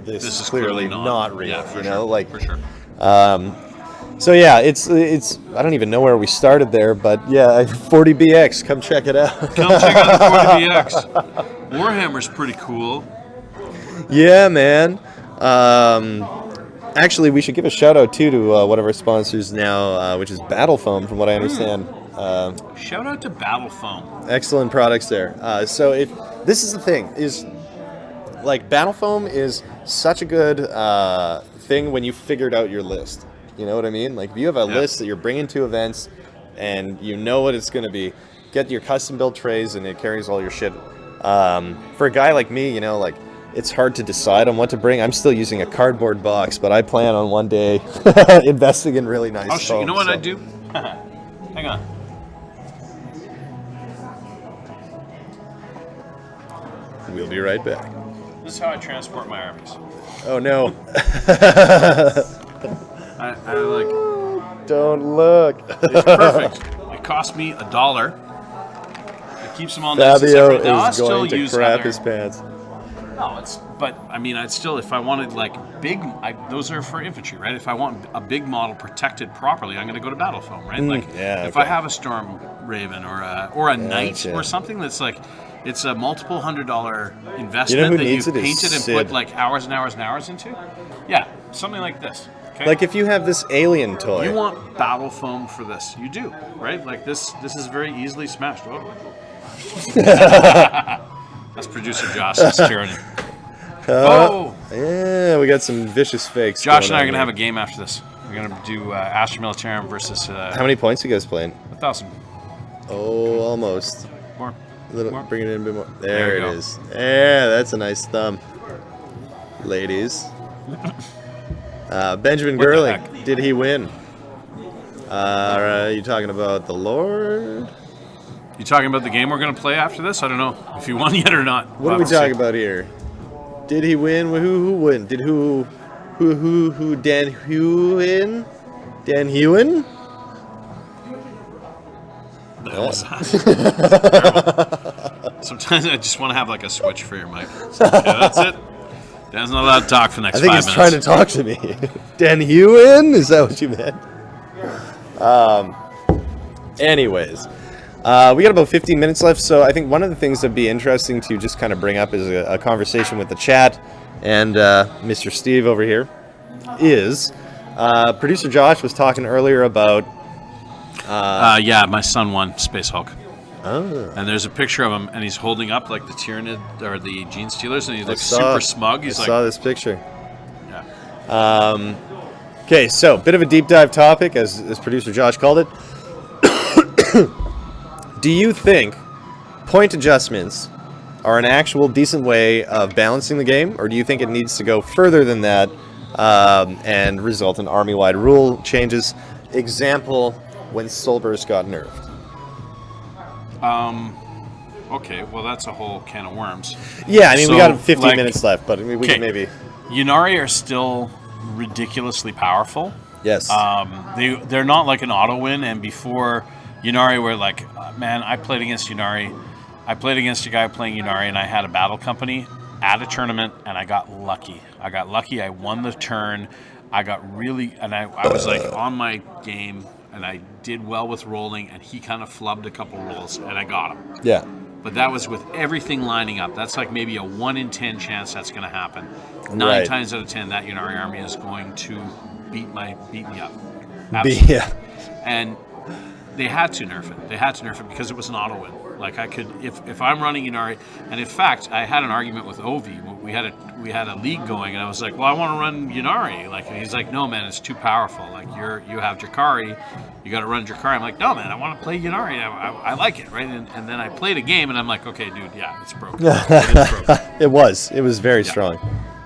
This is clearly not real. Yeah, for sure. For sure. So yeah, it's I don't even know where we started there, but yeah, 40BX, come check it out. Come check out the 40BX. Warhammer's pretty cool. Yeah, man. Actually, we should give a shout out to one of our sponsors now, which is Battle Foam, from what I understand. Shout out to Battle Foam. Excellent products there. So if this is the thing, is like Battle Foam is such a good thing when you figured out your list. You know what I mean? Like if you have a list that you're bringing to events and you know what it's going to be, get your custom built trays and it carries all your shit. For a guy like me, like it's hard to decide on what to bring. I'm still using a cardboard box, but I plan on one day investing in really nice foam. You know what I do? Hang on. We'll be right back. This is how I transport my armies. Oh no. I like. Don't look. It's perfect. It cost me $1. It keeps them all nice and Fabio separate. Now, is going to crap his pants. No, but I mean, I'd still, if I wanted like big, those are for infantry, right? If I want a big model protected properly, I'm going to go to battle foam, right? If I have a Storm Raven or a Knight or something that's like, it's a multiple $100 investment that you've painted and put like hours and hours and hours into. Yeah, something like this. Okay? Like if you have this alien toy. You want battle foam for this. You do, right? Like this is very easily smashed. Oh. That's producer Josh's tyranny. Yeah, we got some vicious fakes. Josh and I are going to have a game after this. We're going to do Astra Militarum versus... How many points you guys playing? 1,000. Oh, almost. More. Bring it in a bit more. There it is. Yeah, that's a nice thumb. Ladies. Benjamin Gerling, did he win? Are you talking about the Lord? You talking about the game we're going to play after this? I don't know if you won yet or not. What are we talking about here? Did he win? Who win? Did who Dan Hewen? Dan Hewen? The hell was that? Sometimes I just want to have like a switch for your mic. So, okay, that's it. Dan's not allowed to talk for the next 5 minutes. I think he's trying to talk to me. Dan Hewen? Is that what you meant? Anyways. We got about 15 minutes left, so I think one of the things that'd be interesting to just kind of bring up is a conversation with the chat and Mr. Steve over here is producer Josh was talking earlier about... yeah, my son won Space Hulk. Oh. And there's a picture of him, and he's holding up like the Tyranid or the Gene Stealers, and he looks super smug. I saw this picture. Yeah. Okay, so bit of a deep dive topic, as producer Josh called it. Do you think point adjustments are an actual decent way of balancing the game, or do you think it needs to go further than that and result in army-wide rule changes? Example, when Solber's got nerfed. Okay, well that's a whole can of worms. Yeah, I mean, we got 15 minutes left, but we can maybe... Yunari are still ridiculously powerful. Yes. They're not like an auto win, and before... Yunari were like, man, I played against Yunari. I played against a guy playing Yunari, and I had a battle company at a tournament, and I got lucky. I won the turn. I got really, and I was like on my game, and I did well with rolling, and he kind of flubbed a couple rolls, and I got him. Yeah. But that was with everything lining up. That's like maybe a 1 in 10 chance that's going to happen. 9 times out of 10, that Yunari army is going to beat me up. Absolutely. Yeah. And they had to nerf it. They had to nerf it because it was an auto win. Like I could, if I'm running Yunari, and in fact, I had an argument with Ovi. We had a league going, and I was like, well, I want to run Yunari. Like, and he's like, no, man, it's too powerful. Like you have Drakari, you got to run Drakari. I'm like, no, man, I want to play Yunari. I like it, right? And then I played a game, and I'm like, okay, dude, yeah, it's broken. It is broken. It was very strong.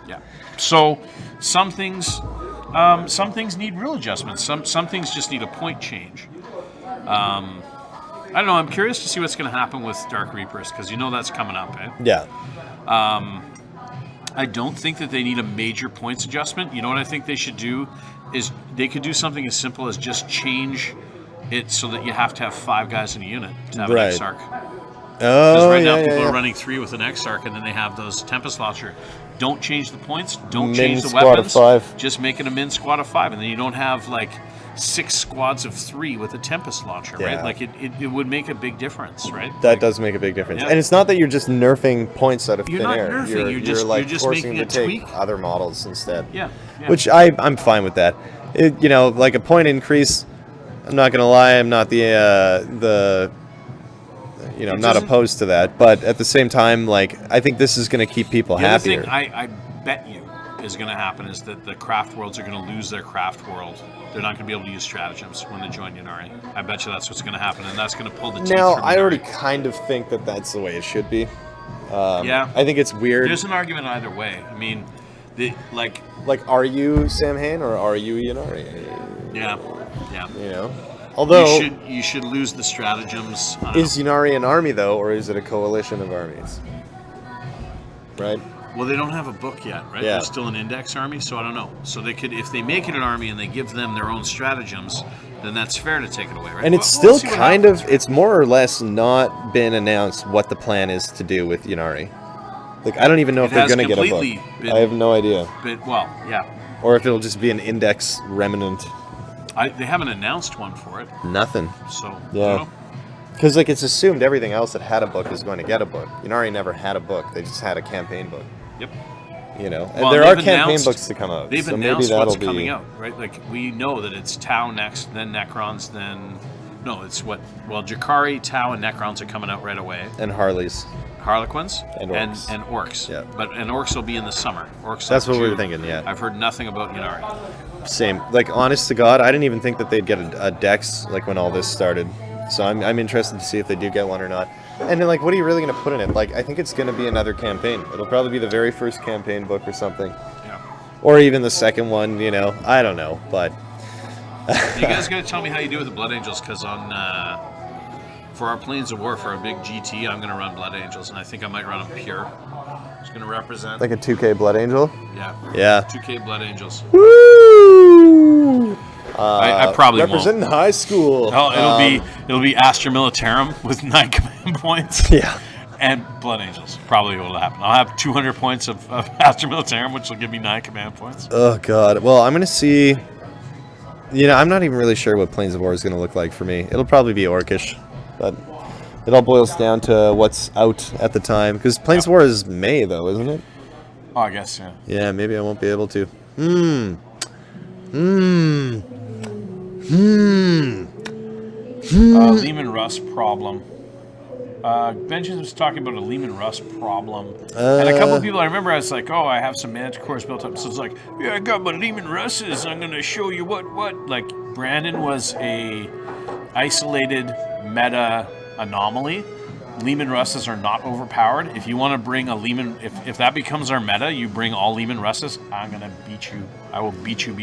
Yeah. So some things need rule adjustments. Some things just need a point change. I don't know. I'm curious to see what's going to happen with Dark Reapers because that's coming up, eh? Yeah. I don't think that they need a major points adjustment. You know what I think they should do is they could do something as simple as just change it so that you have to have 5 guys in a unit to have an X-Arc. Because right now people are running 3 with an X-Arc and then they have those Tempest Launcher. Don't change the points. Don't change the weapons. Of 5. Just make it a min squad of 5, and then you don't have like 6 squads of 3 with a Tempest Launcher, right? Like it would make a big difference, right? That does make a big difference. Yeah. And it's not that you're just nerfing points out of thin air. Nerfing, you're just forcing making to a take tweak. Other models instead. Yeah. Which I'm fine with that. Like a point increase. I'm not gonna lie. I'm not I'm not opposed to that. But at the same time, like I think this is gonna keep people happier. The other thing I bet you is going to happen is that the craft worlds are going to lose their craft world. They're not going to be able to use stratagems when they join Yunari. I bet you that's what's going to happen, and that's going to pull the teeth Now, from I Yunari. already kind of think that that's the way it should be. Yeah. I think it's weird. There's an argument either way. I mean, like, are you Sam Hain or are you Yunari? Yeah. Although you should lose the stratagems. Is Yunari an army though, or is it a coalition of armies? Right. Well, they don't have a book yet, right? Yeah. They're still an index army, so I don't know. So they could, if they make it an army and they give them their own stratagems, then that's fair to take it away, right? And it's still kind of, it's more or less not been announced what the plan is to do with Yunari. Like, I don't even know if they're going to get a book. I have no idea. Well, yeah. Or if it'll just be an index remnant. They haven't announced one for it. Nothing. So, yeah. Because, like, it's assumed everything else that had a book is going to get a book. Inari never had a book. They just had a campaign book. Yep. You know, and there are campaign books to come out. They've announced what's coming out, right? Like, we know that it's Tau next, then Necrons, then... No, it's what... Well, Jakari, Tau, and Necrons are coming out right away. And Harleys. Harlequins. And Orcs. And Orcs. Yeah. And Orcs will be in the summer. Orcs. That's what we were thinking, yeah. I've heard nothing about Inari. Same. Like, honest to God, I didn't even think that they'd get a Dex, like, when all this started. So I'm interested to see if they do get one or not. And then, like, what are you really going to put in it? Like, I think it's going to be another campaign. It'll probably be the very first campaign book or something. Yeah. Or even the second one, you know. I don't know, but... You guys got to tell me how you do with the Blood Angels, because on... for our Planes of War, for a big GT, I'm going to run Blood Angels, and I think I might run them pure. It's going to represent... Like a 2K Blood Angel? Yeah. Yeah. 2K Blood Angels. Woo! I probably representing won't. high school. Oh, it'll be Astra Militarum with 9 command points. Yeah. And Blood Angels. Probably what will happen. I'll have 200 points of Astra Militarum, which will give me 9 command points. Oh, God. Well, I'm going to see... You know, I'm not even really sure what Planes of War is going to look like for me. It'll probably be Orcish. But it all boils down to what's out at the time. Because Planes of War is May, though, isn't it? Oh, I guess, yeah. Yeah, maybe I won't be able to. Lehman Russ problem. Benjamin was talking about a Lehman Russ problem. And a couple of people, I remember I was like, oh, I have some Manticores built up. So it's like, yeah, I got my Lehman Russes. I'm going to show you what. Like, Brandon was a isolated meta anomaly. Lehman Russes are not overpowered. If you want to bring a Lehman, if that becomes our meta, you bring all Lehman Russes, I'm going to beat you. I will beat you.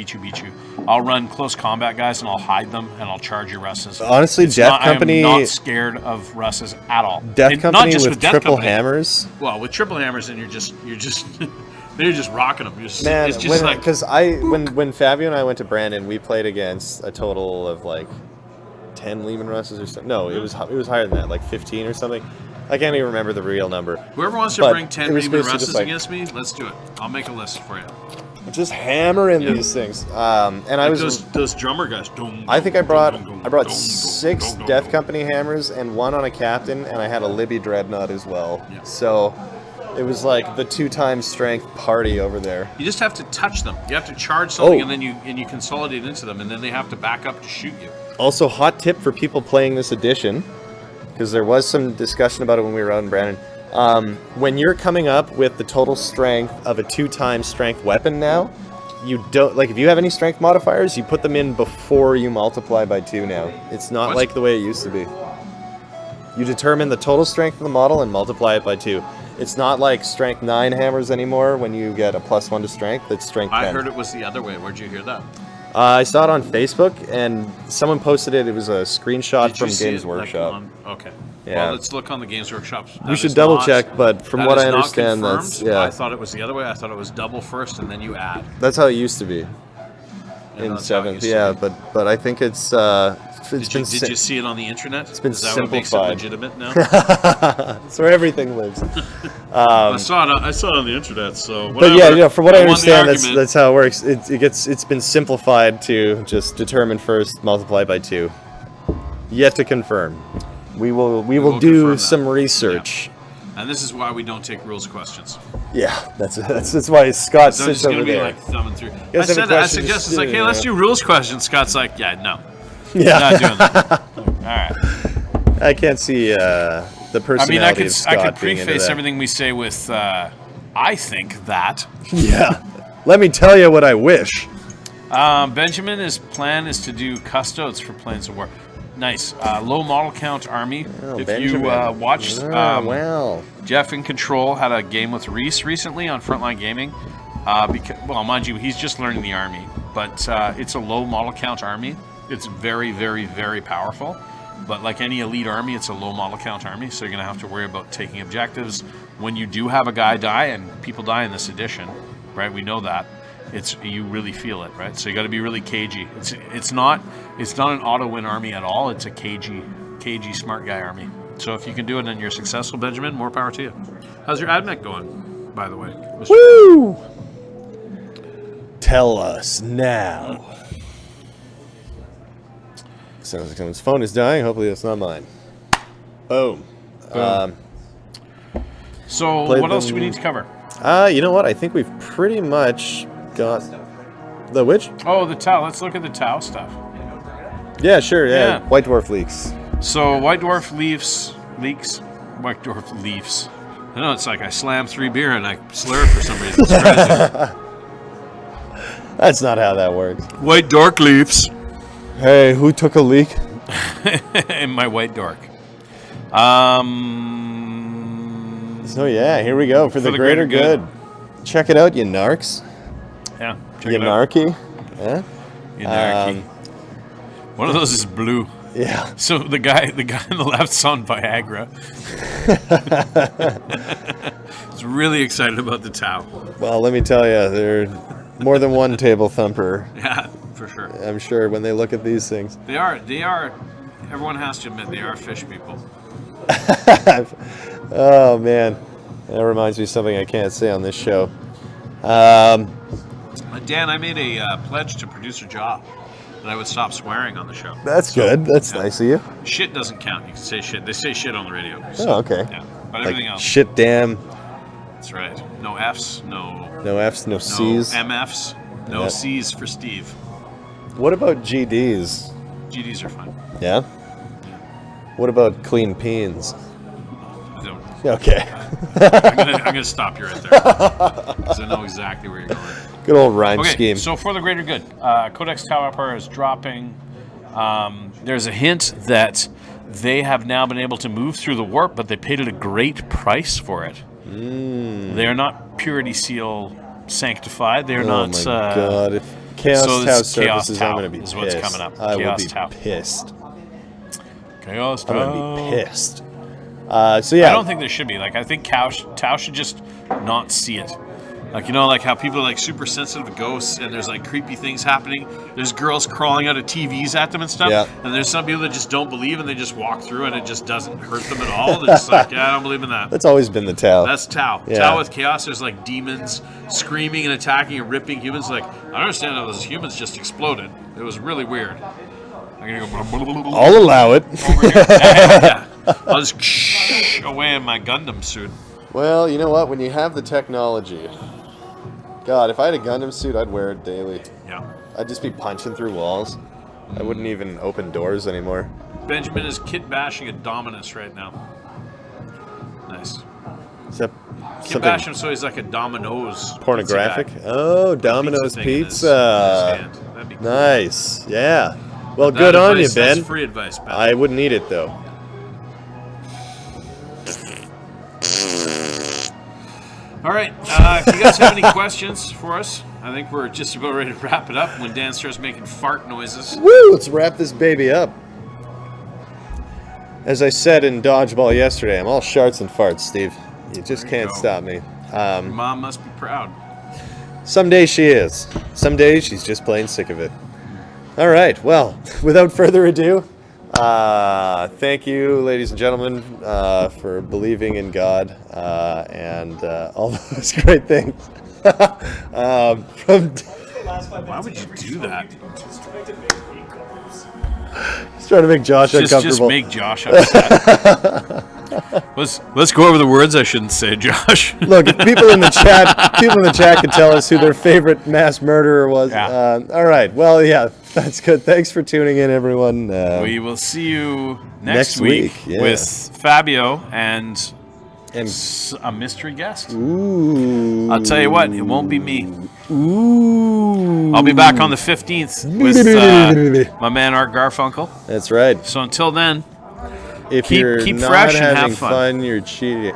I'll run close combat guys and I'll hide them and I'll charge your Russes. Honestly, Death Company... I'm not scared of Russes at all. Death Company with triple hammers? Well, with triple hammers, then you're just they're just rocking them. Man, it's just like... Because when Fabio and I went to Brandon, we played against a total of like 10 Lehman Russes or something. No, it was higher than that, like 15 or something. I can't even remember the real number. Whoever wants to bring 10 Lehman Russes against me, let's do it. I'll make a list for you. Just hammering these things. And like I was those drummer guys. I think I brought 6 Death Company hammers and 1 on a captain, and I had a Libby Dreadnought as well. Yeah. So it was like the 2x strength party over there. You just have to touch them. You have to charge something, and then you consolidate into them, and then they have to back up to shoot you. Also, hot tip for people playing this edition, because there was some discussion about it when we were out in Brandon. When you're coming up with the total strength of a 2x strength weapon now, you don't, like, if you have any strength modifiers, you put them in before you multiply by 2 now. It's not like the way it used to be. You determine the total strength of the model and multiply it by 2. It's not like strength 9 hammers anymore when you get a +1 to strength. It's strength 10. I heard it was the other way. Where'd you hear that? I saw it on Facebook, and someone posted it. It was a screenshot from Games Workshop. Okay. Yeah. Well, let's look on the Games Workshop. We should double check, but from what I understand, that's... Yeah. I thought it was the other way. I thought it was double first, and then you add. That's how it used to be. In 7th, yeah, but I think it's... Did you see it on the internet? It's been simplified. What makes it legitimate now? That's where everything lives. I saw it on the internet, so... Whatever. But yeah, from what I understand, that's how it works. It's been simplified to just determine first, multiply by 2. Yet to confirm. We will do some research. Yeah. And this is why we don't take rules questions. Yeah, that's why Scott sits over there. Like thumbing through. I suggest it's like, hey, let's do rules questions. Scott's like, yeah, no. Yeah. Not doing that. All right. I can't see the personality of Scott. I could preface everything we say with, I think that. Yeah. Let me tell you what I wish. Benjamin's plan is to do custodes for Planes of War. Nice. Low model count army. If Benjamin. You watched well. Jeff in Control had a game with Reese recently on Frontline Gaming. Well, mind you, he's just learning the army, but it's a low model count army. It's very, very, very powerful. But like any elite army, it's a low model count army, so you're going to have to worry about taking objectives. When you do have a guy die, and people die in this edition, right? We know that. You really feel it, right? So you got to be really cagey. It's not an auto win army at all. It's a cagey smart guy army. So if you can do it and you're successful, Benjamin, more power to you. How's your AdMech going? by the way. Woo! Tell us now. Sounds like someone's phone is dying. Hopefully that's not mine. Boom. So what else do we need to cover? You know what? I think we've pretty much got the which? Oh, the Tau. Let's look at the Tau stuff. Yeah, sure. Yeah. Yeah. White dwarf leaks. So White Dwarf leaks. White Dwarf leaves. I know it's like I slam 3 beer and I slur for some reason. It's crazy. That's not how that works. White Dork leaves. Hey, who took a leak? In my White Dork. So yeah, here we go for the greater good. Check it out, you narcs. Yeah. You narky. Yeah. You narky. One of those is blue. Yeah. So the guy on the left's on Viagra. He's really excited about the Tau. Well, let me tell you, there's more than one table thumper. Yeah, for sure. I'm sure when they look at these things. They are. Everyone has to admit they are fish people. Oh man, that reminds me of something I can't say on this show. Dan, I made a pledge to producer Jaw that I would stop swearing on the show. That's good. That's nice of you. Shit doesn't count. You can say shit. They say shit on the radio. So, oh, okay. Yeah, but everything else. Shit, damn. That's right. No Fs. No F's. No C's. No MFs. No C's for Steve. What about GDs? GDs are fine. Yeah. What about clean peens? I don't. Okay. I'm gonna stop you right there because I know exactly where you're going. Good old rhyme scheme. So for the greater good, Codex Tau Emperor is dropping. There's a hint that they have now been able to move through the warp, but they paid it a great price for it. They are not Purity Seal sanctified. They are not. Oh my god! If Chaos Tau surfaces, I'm gonna be is pissed. what's coming up. I Chaos will be Tau. pissed. Chaos Tau. I'm gonna be pissed. So yeah. I don't think there should be. Like, I think Tau should just not see it. Like, you know, like how people are like super sensitive to ghosts and there's like creepy things happening. There's girls crawling out of TVs at them and stuff. Yeah. And there's some people that just don't believe and they just walk through and it just doesn't hurt them at all. They're just like, yeah, I don't believe in that. That's always been the Tau. That's Tau. Yeah. Tau with chaos, there's like demons screaming and attacking and ripping humans. Like, I don't understand how those humans just exploded. It was really weird. I'm gonna go. I'll allow it. Over here. Yeah. I'll just away in my Gundam suit. Well, you know what? When you have the technology, God, if I had a Gundam suit, I'd wear it daily. Yeah. I'd just be punching through walls. I wouldn't even open doors anymore. Benjamin is kit bashing a Dominus right now. Nice. Is that Kit something bash him so he's like a Domino's pornographic? pizza guy. Oh, Domino's thing in his pizza. hand. That'd be cool. Nice. Yeah. Well, That good on you, advice, Ben. That's free advice, Ben. I wouldn't eat it though. All right. If you guys have any questions for us, I think we're just about ready to wrap it up when Dan starts making fart noises. Woo! Let's wrap this baby up. As I said in Dodgeball yesterday, I'm all sharts and farts, Steve. You just There you can't go. stop me. Your mom must be proud. Some days she is. Some days she's just plain sick of it. All right. Well, without further ado, thank you, ladies and gentlemen, for believing in God and all those great things. Why would you do that? He's trying to make Josh Just uncomfortable. make Josh upset. Let's go over the words I shouldn't say, Josh. Look, if people in the chat can tell us who their favorite mass murderer was. Yeah. All right. Well, yeah, that's good. Thanks for tuning in, everyone. We will see you next week, week yeah. with Fabio and And a mystery guest. ooh, I'll tell you what, it won't be me. ooh. I'll be back on the 15th with my man Art Garfunkel. That's right. So until then, If Keep- you're keep not fresh and have having fun. you're cheating.